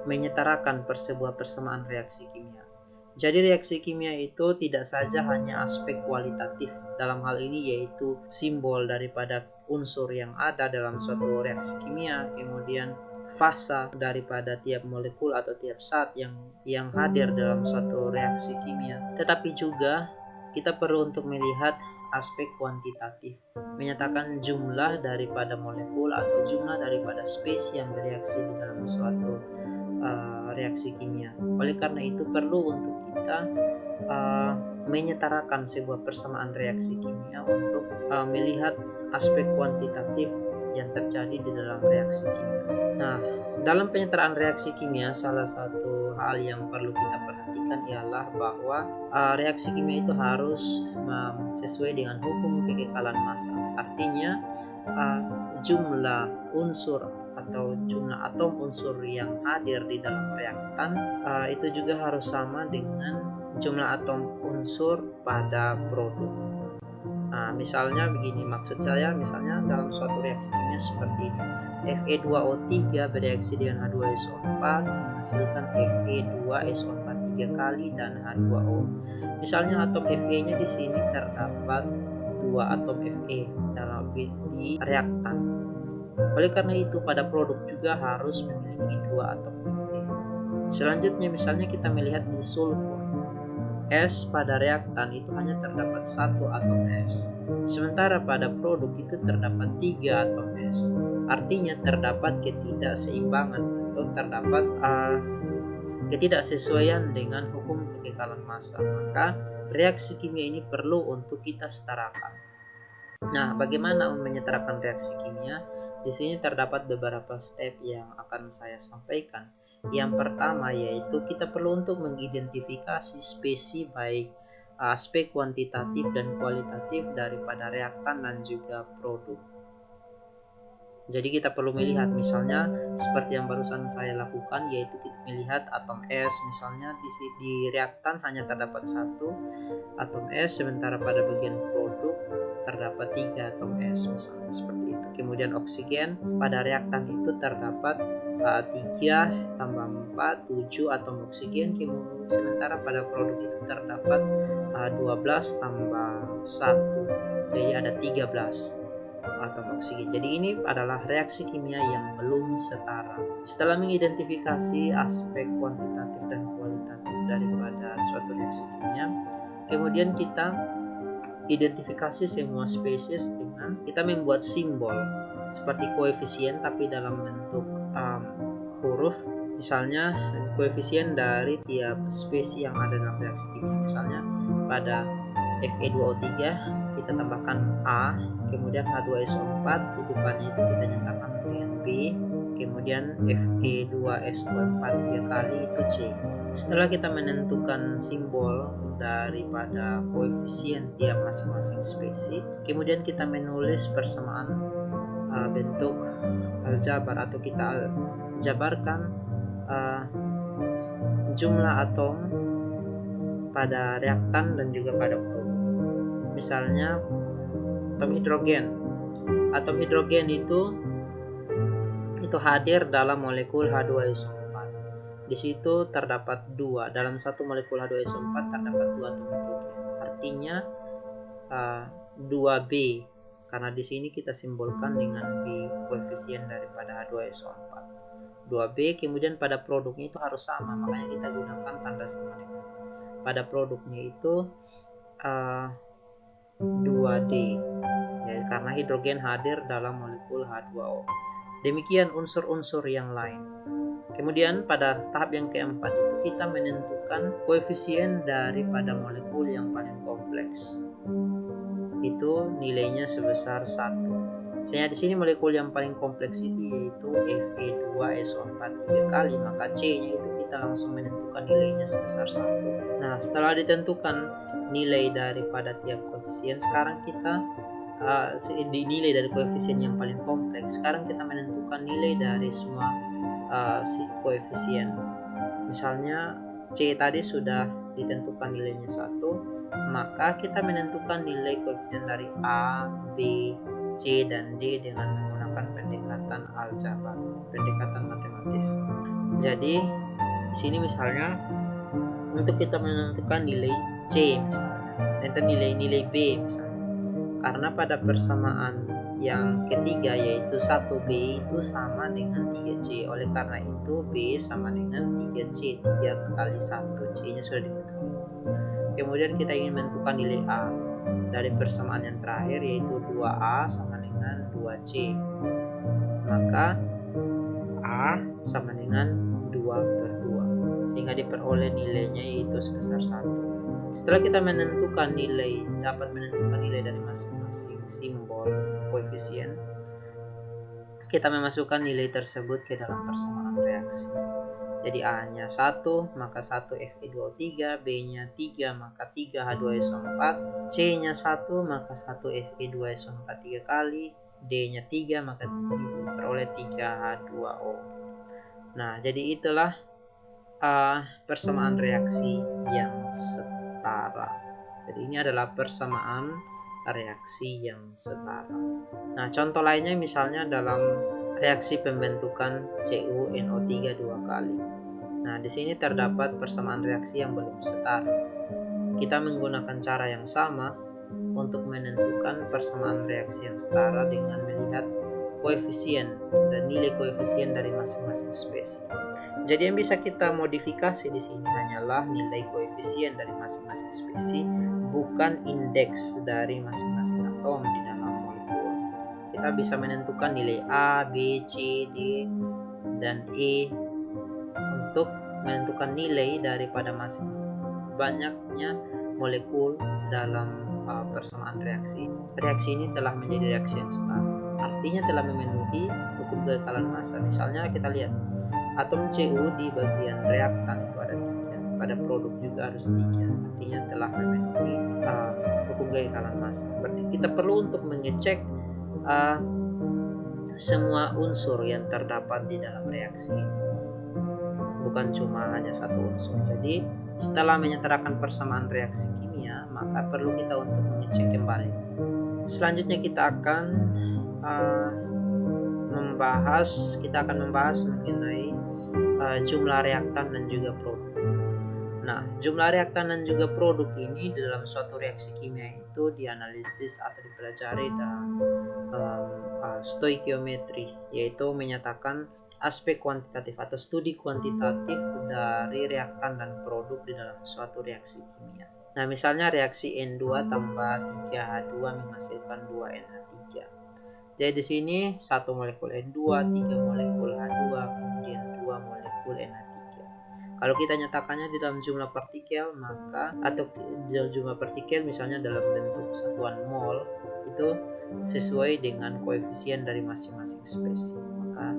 menyetarakan sebuah persamaan reaksi kimia. Jadi reaksi kimia itu tidak saja hanya aspek kualitatif dalam hal ini, yaitu simbol daripada unsur yang ada dalam suatu reaksi kimia, kemudian fasa daripada tiap molekul atau tiap zat yang hadir dalam suatu reaksi kimia, tetapi juga kita perlu untuk melihat aspek kuantitatif, menyatakan jumlah daripada molekul atau jumlah daripada spesies yang bereaksi di dalam suatu reaksi kimia. Oleh karena itu perlu untuk kita menyetarakan sebuah persamaan reaksi kimia untuk melihat aspek kuantitatif yang terjadi di dalam reaksi kimia. Nah, dalam penyetaraan reaksi kimia, salah satu hal yang perlu kita perhatikan ialah bahwa reaksi kimia itu harus sesuai dengan hukum kekekalan massa. Artinya jumlah unsur atau jumlah atom unsur yang hadir di dalam reaktan itu juga harus sama dengan jumlah atom unsur pada produk. Nah, misalnya begini, maksud saya misalnya dalam suatu reaksi kimia seperti ini, Fe2O3 bereaksi dengan H2SO4 menghasilkan Fe2SO4 3 kali dan H2O. Misalnya atom Fe-nya di sini terdapat 2 atom Fe dalam di reaktan. Oleh karena itu pada produk juga harus memiliki 2 atom Fe. Selanjutnya misalnya kita melihat di sulfur. S pada reaktan itu hanya terdapat 1 atom S, sementara pada produk itu terdapat 3 atom S. Artinya terdapat ketidakseimbangan atau terdapat ketidaksesuaian dengan hukum kekekalan massa. Maka reaksi kimia ini perlu untuk kita setarakan. Nah, bagaimana menyetarakan reaksi kimia? Di sini terdapat beberapa step yang akan saya sampaikan. Yang pertama yaitu kita perlu untuk mengidentifikasi spesies baik aspek kuantitatif dan kualitatif daripada reaktan dan juga produk. Jadi kita perlu melihat misalnya seperti yang barusan saya lakukan, yaitu kita melihat atom S misalnya di reaktan hanya terdapat 1 atom S, sementara pada bagian produk terdapat 3 atom S misalnya seperti itu. Kemudian oksigen pada reaktan itu terdapat 3 tambah 4 7 atom oksigen, sementara pada produk itu terdapat 12 tambah 1, jadi ada 13 atom oksigen. Jadi ini adalah reaksi kimia yang belum setara. Setelah mengidentifikasi aspek kuantitatif dan kualitatif daripada suatu reaksi kimia, kemudian kita identifikasi semua spesies dengan kita membuat simbol seperti koefisien tapi dalam bentuk huruf. Misalnya koefisien dari tiap spesies yang ada dalam reaksi kimia. Misalnya pada Fe2O3 kita tambahkan A, kemudian H2SO4 di depannya itu kita nyatakan dengan B, kemudian Fe2SO4 3 kali itu C. Setelah kita menentukan simbol daripada koefisien tiap masing-masing spesies, kemudian kita menulis persamaan bentuk aljabar atau kita jabarkan jumlah atom pada reaktan dan juga pada produk. Misalnya atom hidrogen. Atom hidrogen itu hadir dalam molekul H2SO4. Di situ terdapat 2. Dalam satu molekul H2SO4 terdapat 2 atom hidrogen. Artinya 2B, karena di sini kita simbolkan dengan B koefisien daripada H2SO4. 2B, kemudian pada produknya itu harus sama, makanya kita gunakan tanda sama dengan pada produknya itu 2D ya, karena hidrogen hadir dalam molekul H2O. Demikian unsur-unsur yang lain. Kemudian pada tahap yang keempat itu kita menentukan koefisien daripada molekul yang paling kompleks. Itu nilainya sebesar 1. Sehingga di sini molekul yang paling kompleks itu yaitu Fe2SO4 3 kali, maka C-nya itu kita langsung menentukan nilainya sebesar 1. Nah, setelah ditentukan nilai daripada tiap koefisien, sekarang kita dinilai dari koefisien yang paling kompleks. Sekarang kita menentukan nilai dari semua si koefisien. Misalnya C tadi sudah ditentukan nilainya 1, maka kita menentukan nilai koefisien dari A, B, C, dan D dengan menggunakan pendekatan aljabar, pendekatan matematis. Jadi di sini misalnya untuk kita menentukan nilai C misalnya, dan nilai B misalnya, karena pada persamaan yang ketiga yaitu 1B itu sama dengan 3C, oleh karena itu B sama dengan 3C, 3 kali 1, C nya sudah diketahui. Kemudian kita ingin menentukan nilai A dari persamaan yang terakhir yaitu 2A sama dengan 2C, maka A sama dengan 2/2, sehingga diperoleh nilainya yaitu sebesar 1. Setelah kita dapat menentukan nilai dari masing-masing simbol koefisien, kita memasukkan nilai tersebut ke dalam persamaan reaksi. Jadi A-nya 1, maka 1 Fe2O3, B-nya 3, maka 3 H2SO4, C-nya 1, maka 1 Fe2SO4 3 kali, D-nya 3, maka diperoleh 3 H2O. Nah, jadi itulah persamaan reaksi yang setara. Jadi ini adalah persamaan reaksi yang setara. Nah, contoh lainnya misalnya dalam reaksi pembentukan CuNO3 2 kali. Nah, di sini terdapat persamaan reaksi yang belum setara. Kita menggunakan cara yang sama untuk menentukan persamaan reaksi yang setara dengan melihat koefisien dan nilai koefisien dari masing-masing spesies. Jadi yang bisa kita modifikasi di sini hanyalah nilai koefisien dari masing-masing spesies, bukan indeks dari masing-masing atom di dalam molekul. Kita bisa menentukan nilai A, B, C, D, dan E untuk menentukan nilai daripada masing banyaknya molekul dalam persamaan reaksi. Reaksi ini telah menjadi reaksi yang setara, artinya telah memenuhi hukum kekekalan massa. Misalnya kita lihat atom Cu di bagian reaktan itu ada 3, pada produk juga harus 3, artinya telah memenuhi hukum kekekalan massa. Berarti kita perlu untuk mengecek semua unsur yang terdapat di dalam reaksi, bukan cuma hanya satu unsur. Jadi setelah menyetarakan persamaan reaksi kimia, maka perlu kita untuk mengecek kembali. Selanjutnya kita akan membahas mengenai jumlah reaktan dan juga produk. Nah, jumlah reaktan dan juga produk ini dalam suatu reaksi kimia itu dianalisis atau dipelajari dalam stoikiometri, yaitu menyatakan aspek kuantitatif atau studi kuantitatif dari reaktan dan produk di dalam suatu reaksi kimia. Nah, misalnya reaksi N2 tambah 3H2 menghasilkan 2NH3. Jadi di sini 1 molekul N2, 3 molekul H2, kemudian 2 molekul NH3. Kalau kita nyatakannya di dalam jumlah partikel, atau jumlah partikel misalnya dalam bentuk satuan mol, itu sesuai dengan koefisien dari masing-masing spesies. Maka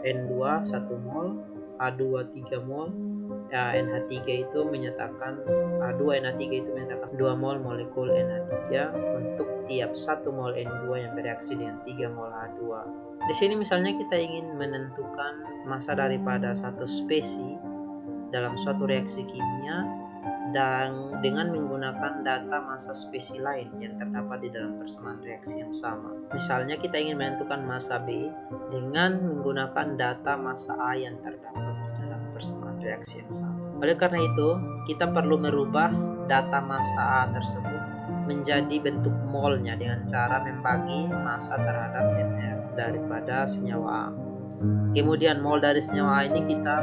N2 1 mol, H2 3 mol, NH3 itu menyatakan 2NH3 itu menyatakan 2 mol molekul NH3 untuk tiap 1 mol N2 yang bereaksi dengan 3 mol H2. Di sini misalnya kita ingin menentukan massa daripada satu spesies dalam suatu reaksi kimia dan dengan menggunakan data massa spesies lain yang terdapat di dalam persamaan reaksi yang sama. Misalnya kita ingin menentukan massa B dengan menggunakan data massa A yang terdapat di dalam persamaan reaksi yang sama. Oleh karena itu, kita perlu merubah data massa A tersebut menjadi bentuk molnya dengan cara membagi massa terhadap NR daripada senyawa A. Kemudian mol dari senyawa A ini kita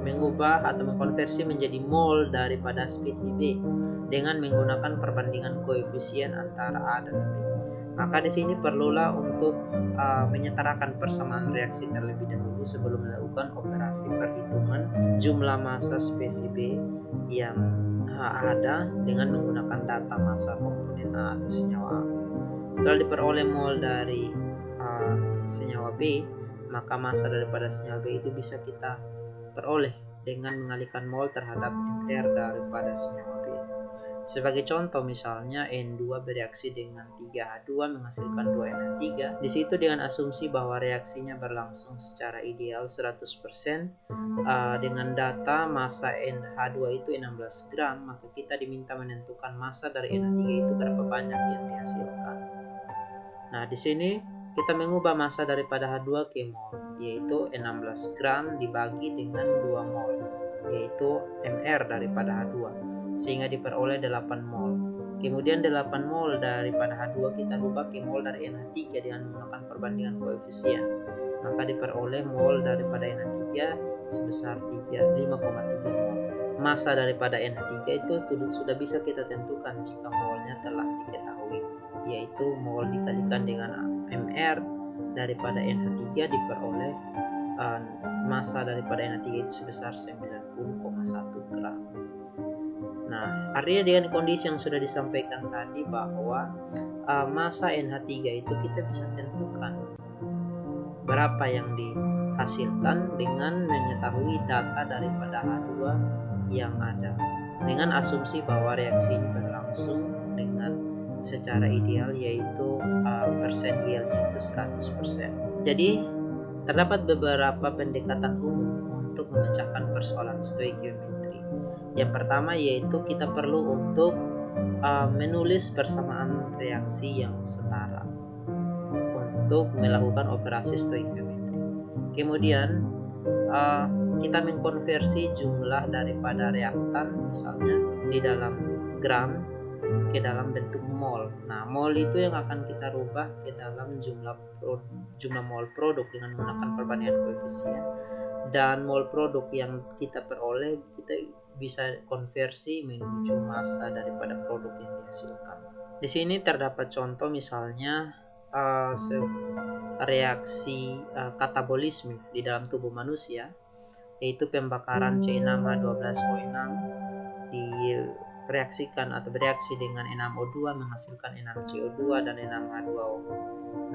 mengubah atau mengkonversi menjadi mol daripada spesies B dengan menggunakan perbandingan koefisien antara A dan B. Maka di sini perlulah untuk menyetarakan persamaan reaksi terlebih dahulu sebelum melakukan operasi perhitungan jumlah massa spesies B yang ada dengan menggunakan data massa komponen A atau senyawa A. Setelah diperoleh mol dari senyawa B, maka massa daripada senyawa B itu bisa kita peroleh dengan mengalihkan mol terhadap MR daripada senyawa B. Sebagai contoh misalnya N2 bereaksi dengan 3H2 menghasilkan 2NH3. Di situ dengan asumsi bahwa reaksinya berlangsung secara ideal 100%, dengan data massa NH2 itu 16 gram, maka kita diminta menentukan massa dari NH3 itu berapa banyak yang dihasilkan. Nah, di sini kita mengubah massa daripada H2 ke mol, yaitu 16 gram dibagi dengan 2 mol, yaitu MR daripada H2, sehingga diperoleh 8 mol. Kemudian 8 mol daripada H2 kita rubah ke mol dari NH3 dengan menggunakan perbandingan koefisien, maka diperoleh mol daripada NH3 sebesar 5,3 mol. Massa daripada NH3 itu sudah bisa kita tentukan jika molnya telah diketahui, yaitu mol dikalikan dengan MR daripada NH3 diperoleh massa daripada NH3 itu sebesar 90,1 gram. Nah, artinya dengan kondisi yang sudah disampaikan tadi bahwa massa NH3 itu kita bisa tentukan berapa yang dihasilkan dengan mengetahui data daripada H2 yang ada, dengan asumsi bahwa reaksi ini berlangsung dengan secara ideal, yaitu persen yieldnya itu 100%. Jadi terdapat beberapa pendekatan umum untuk memecahkan persoalan stoikiometri. Yang pertama yaitu kita perlu untuk menulis persamaan reaksi yang setara untuk melakukan operasi stoikiometri. Kemudian kita mengkonversi jumlah daripada reaktan misalnya di dalam gram ke dalam bentuk mol. Nah, mol itu yang akan kita rubah ke dalam jumlah mol produk dengan menggunakan perbandingan koefisien, dan mol produk yang kita peroleh kita bisa konversi menuju massa daripada produk yang dihasilkan. Di sini terdapat contoh misalnya reaksi katabolisme di dalam tubuh manusia, yaitu pembakaran C6H12O6 direaksikan atau bereaksi dengan N6O2 menghasilkan N6CO2 dan N6H2O.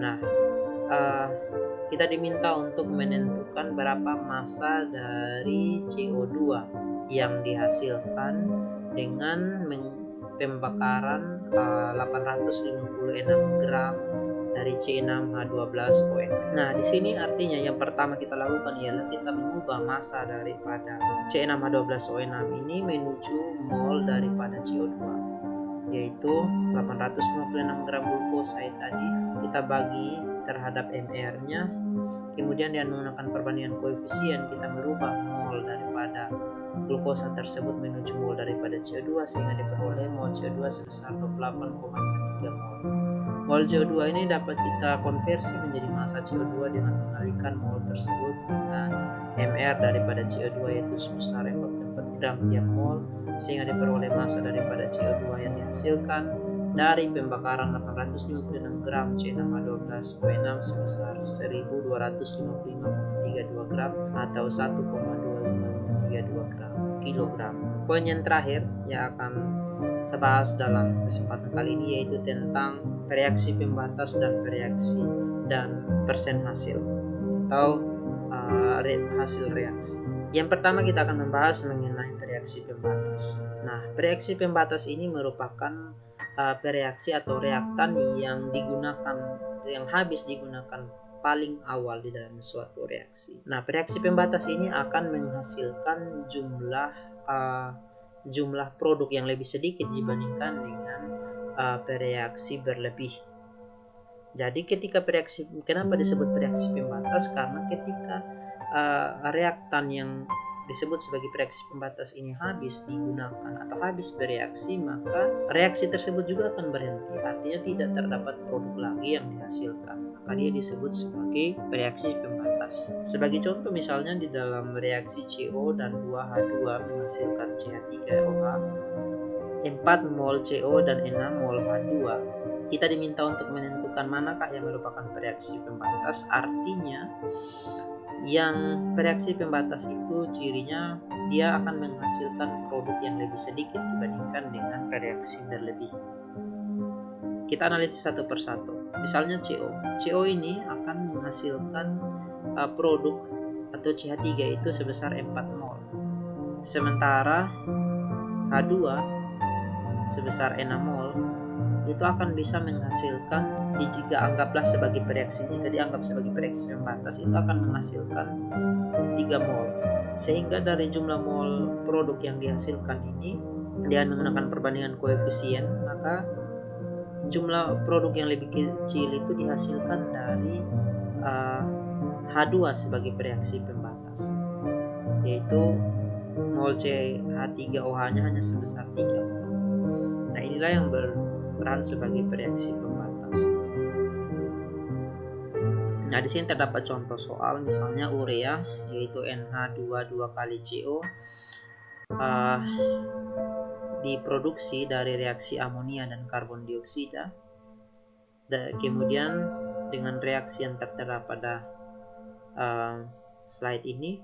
Nah, kita diminta untuk menentukan berapa massa dari CO2 yang dihasilkan dengan pembakaran 856 gram dari C6H12ON. Nah, di sini artinya yang pertama kita lakukan ialah kita mengubah massa daripada C6H12ON ini menuju mol daripada CO2, yaitu 856 gram glukosa tadi kita bagi terhadap MR-nya. Kemudian dengan menggunakan perbandingan koefisien kita merubah mol daripada glukosa tersebut menuju mol daripada CO2, sehingga diperoleh mol CO2 sebesar 28,3 mol. Mol CO2 ini dapat kita konversi menjadi massa CO2 dengan mengalihkan mol tersebut dengan MR daripada CO2 yaitu sebesar 44 gram tiap mol, sehingga diperoleh massa daripada CO2 yang dihasilkan dari pembakaran 856 gram C6H12O6 sebesar 1255,32 gram atau 1,2532 kilogram. Poin yang terakhir yang akan saya bahas dalam kesempatan kali ini yaitu tentang reaksi pembatas dan reaksi dan persen hasil atau hasil reaksi. Yang pertama kita akan membahas mengenai reaksi pembatas. Nah, reaksi pembatas ini merupakan reaksi atau reaktan yang habis digunakan paling awal di dalam suatu reaksi. Nah, reaksi pembatas ini akan menghasilkan jumlah produk yang lebih sedikit dibandingkan dengan reaksi berlebih. Jadi ketika kenapa disebut reaksi pembatas? Karena ketika reaktan yang disebut sebagai reaksi pembatas ini habis digunakan atau habis bereaksi, maka reaksi tersebut juga akan berhenti. Artinya tidak terdapat produk lagi yang dihasilkan. Maka dia disebut sebagai reaksi pembatas. Sebagai contoh misalnya di dalam reaksi CO dan 2H2 menghasilkan CH3OH, 4 mol CO dan 6 mol H2. Kita diminta untuk menentukan manakah yang merupakan reaksi pembatas. Artinya yang reaksi pembatas itu cirinya dia akan menghasilkan produk yang lebih sedikit dibandingkan dengan reaksi berlebih. kita analisis satu persatu. Misalnya CO ini akan menghasilkan produk atau CH3 itu sebesar 4 mol. Sementara H2 sebesar 6 mol itu akan bisa menghasilkan, jika anggaplah sebagai bereaksi, jika dianggap sebagai bereaksi pembatas, itu akan menghasilkan 3 mol. Sehingga dari jumlah mol produk yang dihasilkan ini, dengan menggunakan perbandingan koefisien, maka jumlah produk yang lebih kecil itu dihasilkan dari H2 sebagai bereaksi pembatas, yaitu mol CH3OH-nya hanya sebesar 3 mol. Nah, inilah yang berperan sebagai bereaksi pembatas. Nah, di sini terdapat contoh soal, misalnya urea, yaitu NH2 2 kali CO, diproduksi dari reaksi amonia dan karbon dioksida. Kemudian dengan reaksi yang tertera pada slide ini,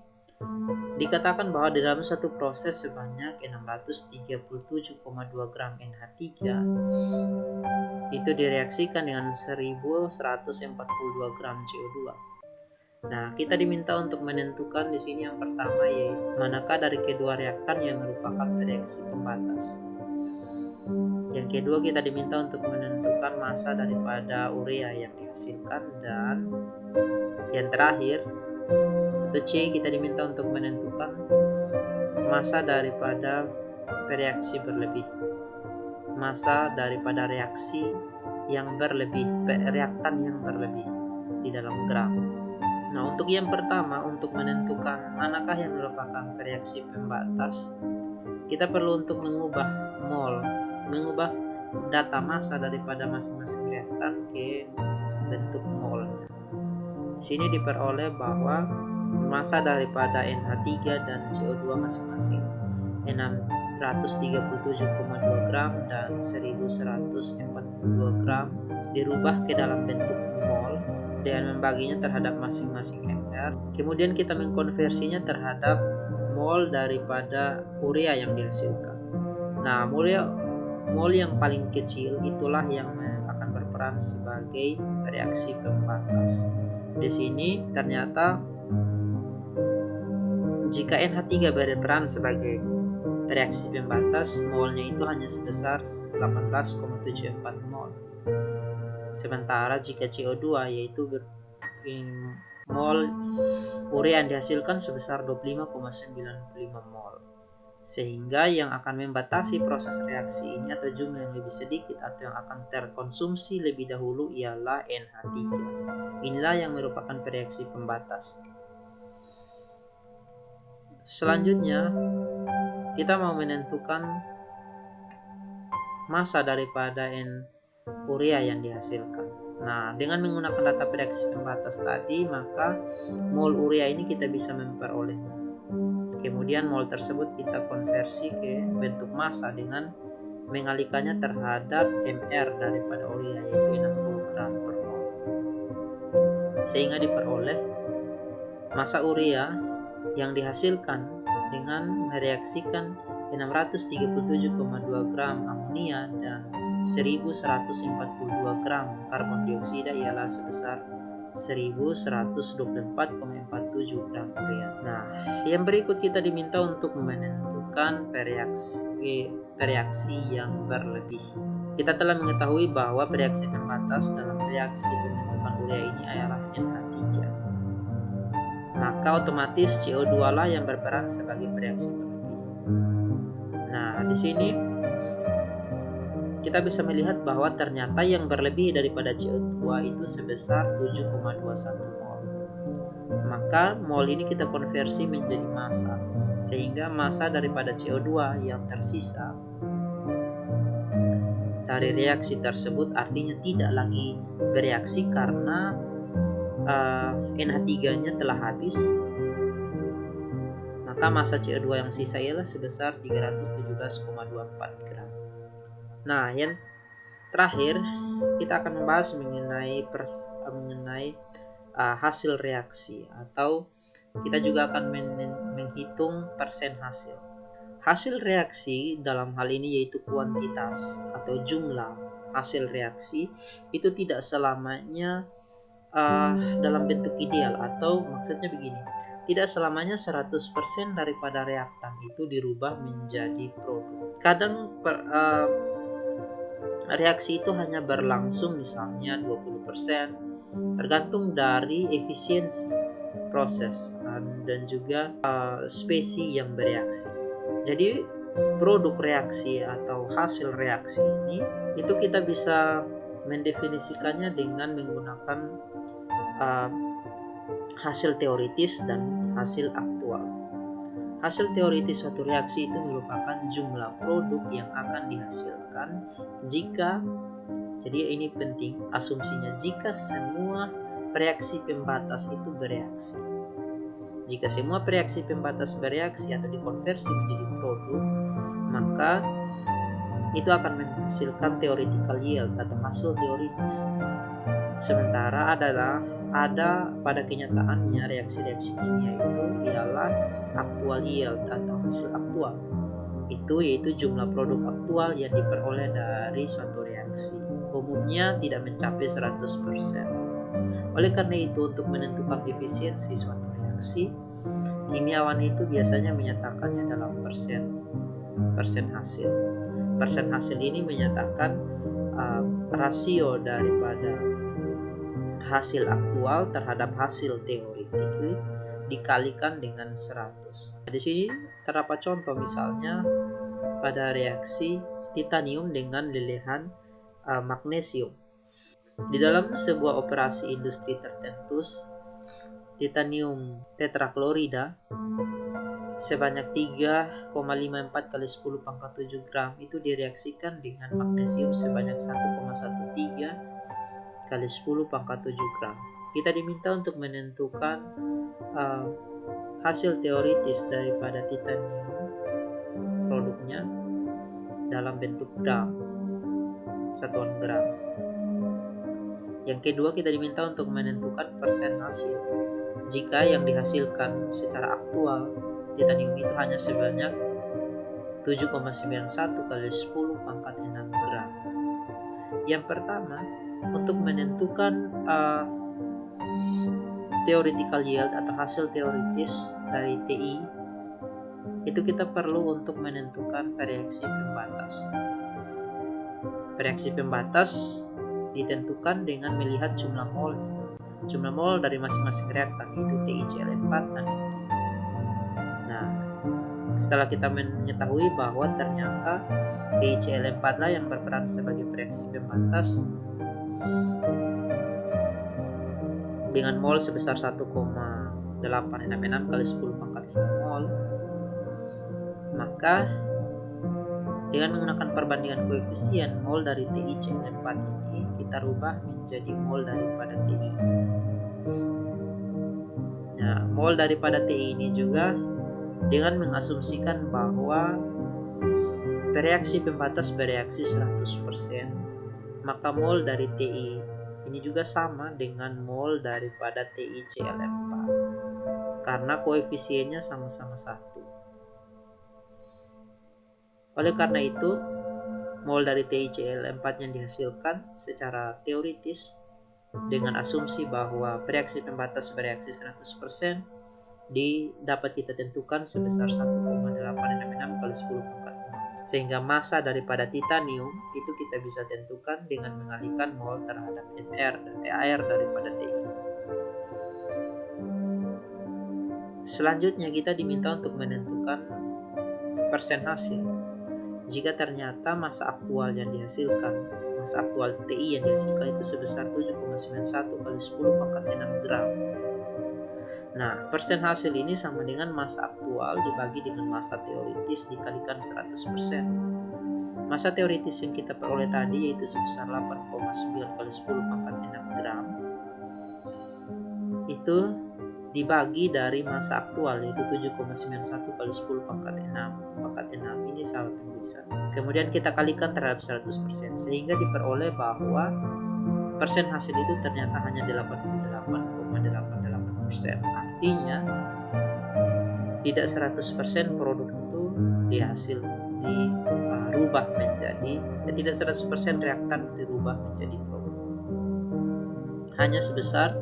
dikatakan bahwa di dalam satu proses sebanyak 637,2 gram NH3 itu direaksikan dengan 1142 gram CO2. Nah, kita diminta untuk menentukan di sini yang pertama, yaitu manakah dari kedua reaktan yang merupakan bereaksi pembatas. Yang kedua, kita diminta untuk menentukan massa daripada urea yang dihasilkan, dan yang terakhir atau C, kita diminta untuk menentukan massa daripada reaksi berlebih, massa daripada reaksi yang berlebih, reaktan yang berlebih di dalam gram. Nah, untuk yang pertama, untuk menentukan manakah yang merupakan reaksi pembatas, kita perlu untuk mengubah data massa daripada masing-masing reaktan ke bentuk mol. Di sini diperoleh bahwa massa daripada NH3 dan CO2 masing-masing 637,2 gram dan 1142 gram dirubah ke dalam bentuk mol dengan membaginya terhadap masing-masing MR. Kemudian kita mengkonversinya terhadap mol daripada urea yang dihasilkan. Nah, mol yang paling kecil itulah yang akan berperan sebagai reaksi pembatas. Di sini ternyata jika NH3 berperan sebagai reaksi pembatas, molnya itu hanya sebesar 18,74 mol. Sementara jika CO2, yaitu mol urea yang dihasilkan sebesar 25,95 mol. Sehingga yang akan membatasi proses reaksi ini atau jumlah yang lebih sedikit atau yang akan terkonsumsi lebih dahulu ialah NH3. Inilah yang merupakan reaksi pembatas. Selanjutnya, kita mau menentukan massa daripada urea yang dihasilkan. Nah, dengan menggunakan data reaksi pembatas tadi, maka mol urea ini kita bisa memperolehnya. Kemudian mol tersebut kita konversi ke bentuk massa dengan mengalihkannya terhadap MR daripada urea, yaitu 60 gram per mol. Sehingga diperoleh massa urea yang dihasilkan dengan mereaksikan 637,2 gram amonia dan 1142 gram karbon dioksida ialah sebesar 1124,47 gram urea. Nah, yang berikut kita diminta untuk menentukan reaksi yang berlebih. Kita telah mengetahui bahwa reaksi pembatas dalam reaksi pembentukan urea ini adalah NH3. Maka otomatis CO2 lah yang berperan sebagai reaksi berlebih. Nah, di sini kita bisa melihat bahwa ternyata yang berlebih daripada CO2 itu sebesar 7,21 mol. Maka mol ini kita konversi menjadi massa, sehingga massa daripada CO2 yang tersisa dari reaksi tersebut artinya tidak lagi bereaksi karena NH3-nya telah habis. Maka massa CO2 yang sisa ialah sebesar 317,24 gram. Nah, yang terakhir kita akan membahas mengenai hasil reaksi, atau kita juga akan menghitung persen hasil. Hasil reaksi dalam hal ini yaitu kuantitas atau jumlah hasil reaksi itu tidak selamanya dalam bentuk ideal, atau maksudnya begini, tidak selamanya 100% daripada reaktan itu dirubah menjadi produk. Kadang reaksi itu hanya berlangsung misalnya 20%, tergantung dari efisiensi proses dan juga spesies yang bereaksi. Jadi produk reaksi atau hasil reaksi ini itu kita bisa mendefinisikannya dengan menggunakan hasil teoritis dan hasil aktual. Hasil teoritis suatu reaksi itu merupakan jumlah produk yang akan dihasilkan jika, jadi ini penting asumsinya, jika semua reaksi pembatas itu bereaksi. Jika semua reaksi pembatas bereaksi atau dikonversi menjadi produk, maka itu akan menghasilkan theoretical yield atau hasil teoritis. Sementara ada pada kenyataannya reaksi-reaksi kimia itu ialah actual yield atau hasil aktual. Itu yaitu jumlah produk aktual yang diperoleh dari suatu reaksi. Umumnya tidak mencapai 100%. Oleh karena itu, untuk menentukan efisiensi suatu reaksi, kimiawan itu biasanya menyatakannya dalam persen hasil. Persen hasil ini menyatakan rasio daripada hasil aktual terhadap hasil teoretik dikalikan dengan 100. Di sini terdapat contoh, misalnya pada reaksi titanium dengan lelehan magnesium. Di dalam sebuah operasi industri tertentu, titanium tetraklorida sebanyak 3,54 kali 10 pangkat 7 gram itu direaksikan dengan magnesium sebanyak 1,13 kali 10 pangkat 7 gram. Kita diminta untuk menentukan hasil teoritis daripada titanium produknya dalam bentuk gram, satuan gram. Yang kedua, kita diminta untuk menentukan persen hasil. Jika yang dihasilkan secara aktual titanium itu hanya sebanyak 7,91 kali 10 pangkat 6 gram. Yang pertama, untuk menentukan theoretical yield atau hasil teoritis dari TI, itu kita perlu untuk menentukan reaksi pembatas. Reaksi pembatas ditentukan dengan melihat jumlah mol. Jumlah mol dari masing-masing reaktan itu TiCl4 dan NiCl. Nah, setelah kita mengetahui bahwa ternyata TiCl4 lah yang berperan sebagai reaksi pembatas dengan mol sebesar 1,866 kali 10 pangkat 5 mol, maka dengan menggunakan perbandingan koefisien mol dari TiCl4 ini, kita rubah menjadi mol daripada Ti. Nah, mol daripada Ti ini juga dengan mengasumsikan bahwa reaksi pembatas bereaksi 100%, maka mol dari Ti ini juga sama dengan mol daripada TiCl4 karena koefisiennya sama-sama 1. Oleh karena itu, mol dari TiCl4 yang dihasilkan secara teoritis dengan asumsi bahwa reaksi pembatas bereaksi 100% dapat kita tentukan sebesar 1,866 kali 10 pangkat 5. Sehingga massa daripada titanium itu kita bisa tentukan dengan mengalihkan mol terhadap air daripada Ti. Selanjutnya kita diminta untuk menentukan persen hasil. Jika ternyata massa aktual Ti yang dihasilkan itu sebesar 7,91 kali 10 pangkat 6 gram. Nah, persen hasil ini sama dengan massa aktual dibagi dengan massa teoritis dikalikan 100%. Massa teoritis yang kita peroleh tadi yaitu sebesar 8,9 kali 10 pangkat 6 gram. Itu dibagi dari massa aktual yaitu 7,91 kali 10 pangkat 6. Pangkat 6 ini sahabat pemirsa. Kemudian kita kalikan terhadap 100% sehingga diperoleh bahwa persen hasil itu ternyata hanya 88,88%. Artinya tidak 100% produk itu dirubah menjadi tidak 100% reaktan dirubah menjadi bromur. Hanya sebesar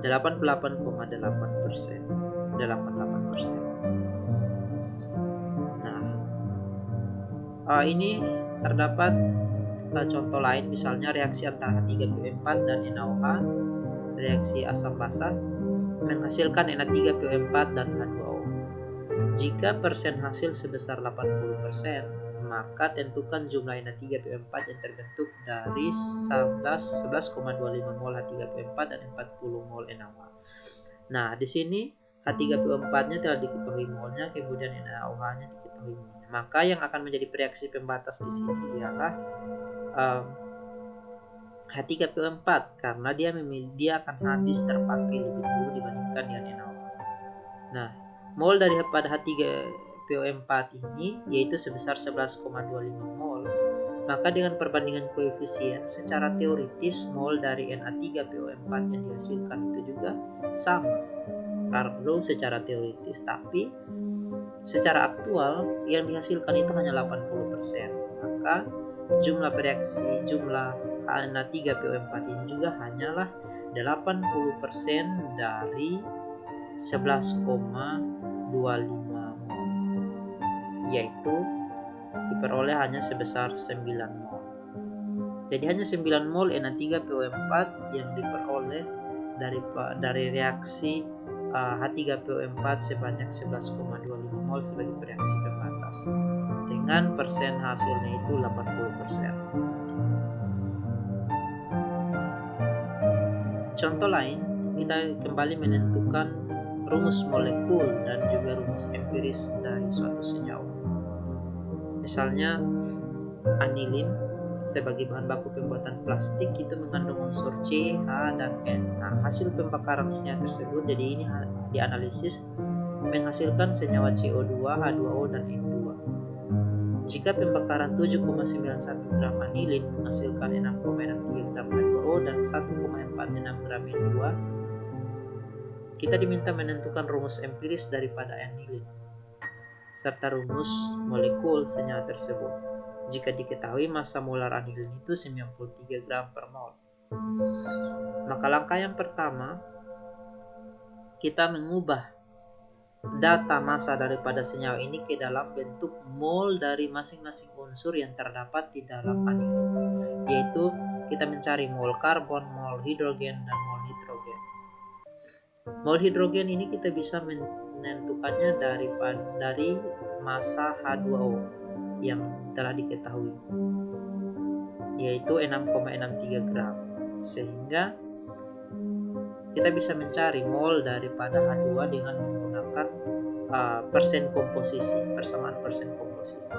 88,8%. 88%. Nah, ini terdapat contoh lain, misalnya reaksi antara H3PO4 dan NaOH, reaksi asam basa menghasilkan Na3PO4 dan H2O. Jika persen hasil sebesar 80%, maka tentukan jumlah Na3PO4 yang terbentuk dari 11,25 mol H3PO4 dan 40 mol NaOH. Nah, di sini H3PO4-nya telah diketahui molnya, kemudian NaOH-nya diketahui molnya. Maka yang akan menjadi reaksi pembatas di sini ialah H3PO4 karena dia akan habis terpakai lebih dulu dibandingkan dengan NaOH. Nah, mol dari pada H3PO4 ini yaitu sebesar 11,25 mol. Maka dengan perbandingan koefisien secara teoritis mol dari Na3PO4 yang dihasilkan itu juga sama. Karena secara teoritis, tapi secara aktual yang dihasilkan itu hanya 80%. Maka jumlah Na3PO4 ini juga hanyalah 80% dari 11,25 mol, yaitu diperoleh hanya sebesar 9 mol. Jadi hanya 9 mol Na3PO4 yang diperoleh dari reaksi H3PO4 sebanyak 11,25 mol sebagai reaksi pembatas. Dengan persen hasilnya itu 80%. Contoh lain, kita kembali menentukan rumus molekul dan juga rumus empiris dari suatu senyawa. Misalnya anilin sebagai bahan baku pembuatan plastik itu mengandung unsur C, H, dan N. Nah, hasil pembakaran senyawa tersebut jadi ini dianalisis menghasilkan senyawa CO2, H2O, dan N2. Jika pembakaran 7,91 gram anilin menghasilkan 6,63 gram H2O dan 1,46 gram N2, kita diminta menentukan rumus empiris daripada anilin serta rumus molekul senyawa tersebut. Jika diketahui massa molar anilin itu 93 gram per mol. Maka langkah yang pertama, kita mengubah data massa daripada senyawa ini ke dalam bentuk mol dari masing-masing unsur yang terdapat di dalam anilin. Yaitu kita mencari mol karbon, mol hidrogen, dan mol nitrogen. Mol hidrogen ini kita bisa menentukannya dari massa H2O yang telah diketahui, yaitu 6,63 gram. Sehingga kita bisa mencari mol daripada H2 dengan menggunakan persamaan persen komposisi.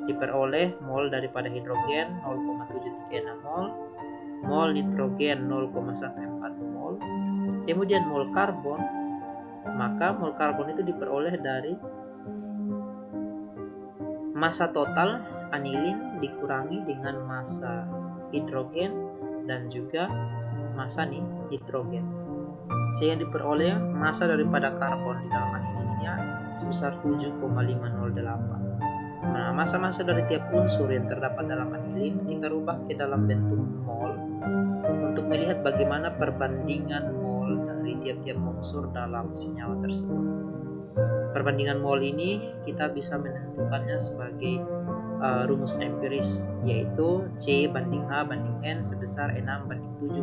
Diperoleh mol daripada hidrogen 0,736 mol, mol nitrogen 0,14 mol, kemudian mol karbon. Maka mol karbon itu diperoleh dari massa total anilin dikurangi dengan massa hidrogen dan juga massa nitrogen, sehingga diperoleh massa daripada karbon di dalam anilin ini sebesar 7,508. Nah, massa-massa dari tiap unsur yang terdapat dalam anilin kita rubah ke dalam bentuk mol untuk melihat bagaimana perbandingan mol dari tiap-tiap unsur dalam senyawa tersebut. Perbandingan mol ini kita bisa menentukannya sebagai rumus empiris, yaitu C banding H banding N sebesar 6 banding 7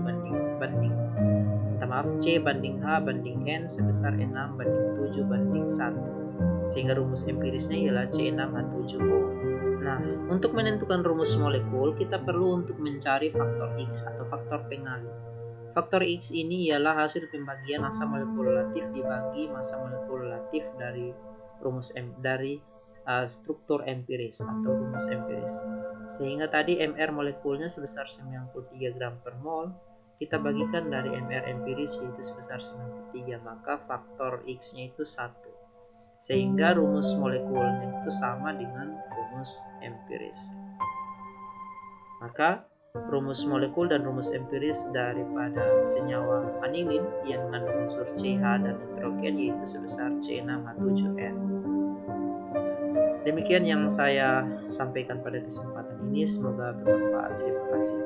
C banding H banding N sebesar 6 banding 7 banding 1. Sehingga rumus empirisnya ialah C6H7O. Nah, untuk menentukan rumus molekul, kita perlu untuk mencari faktor X atau faktor pengali. Faktor X ini ialah hasil pembagian massa molekul relatif dibagi massa molekul relatif dari struktur empiris atau rumus empiris. Sehingga tadi MR molekulnya sebesar 93 gram per mol, kita bagikan dari MR empiris yaitu sebesar 93, maka faktor X-nya itu 1. Sehingga rumus molekulnya itu sama dengan rumus empiris. Maka rumus molekul dan rumus empiris daripada senyawa anilin yang mengandung unsur CH dan nitrogen yaitu sebesar C6H7N. Demikian yang saya sampaikan pada kesempatan ini, semoga bermanfaat. Terima kasih.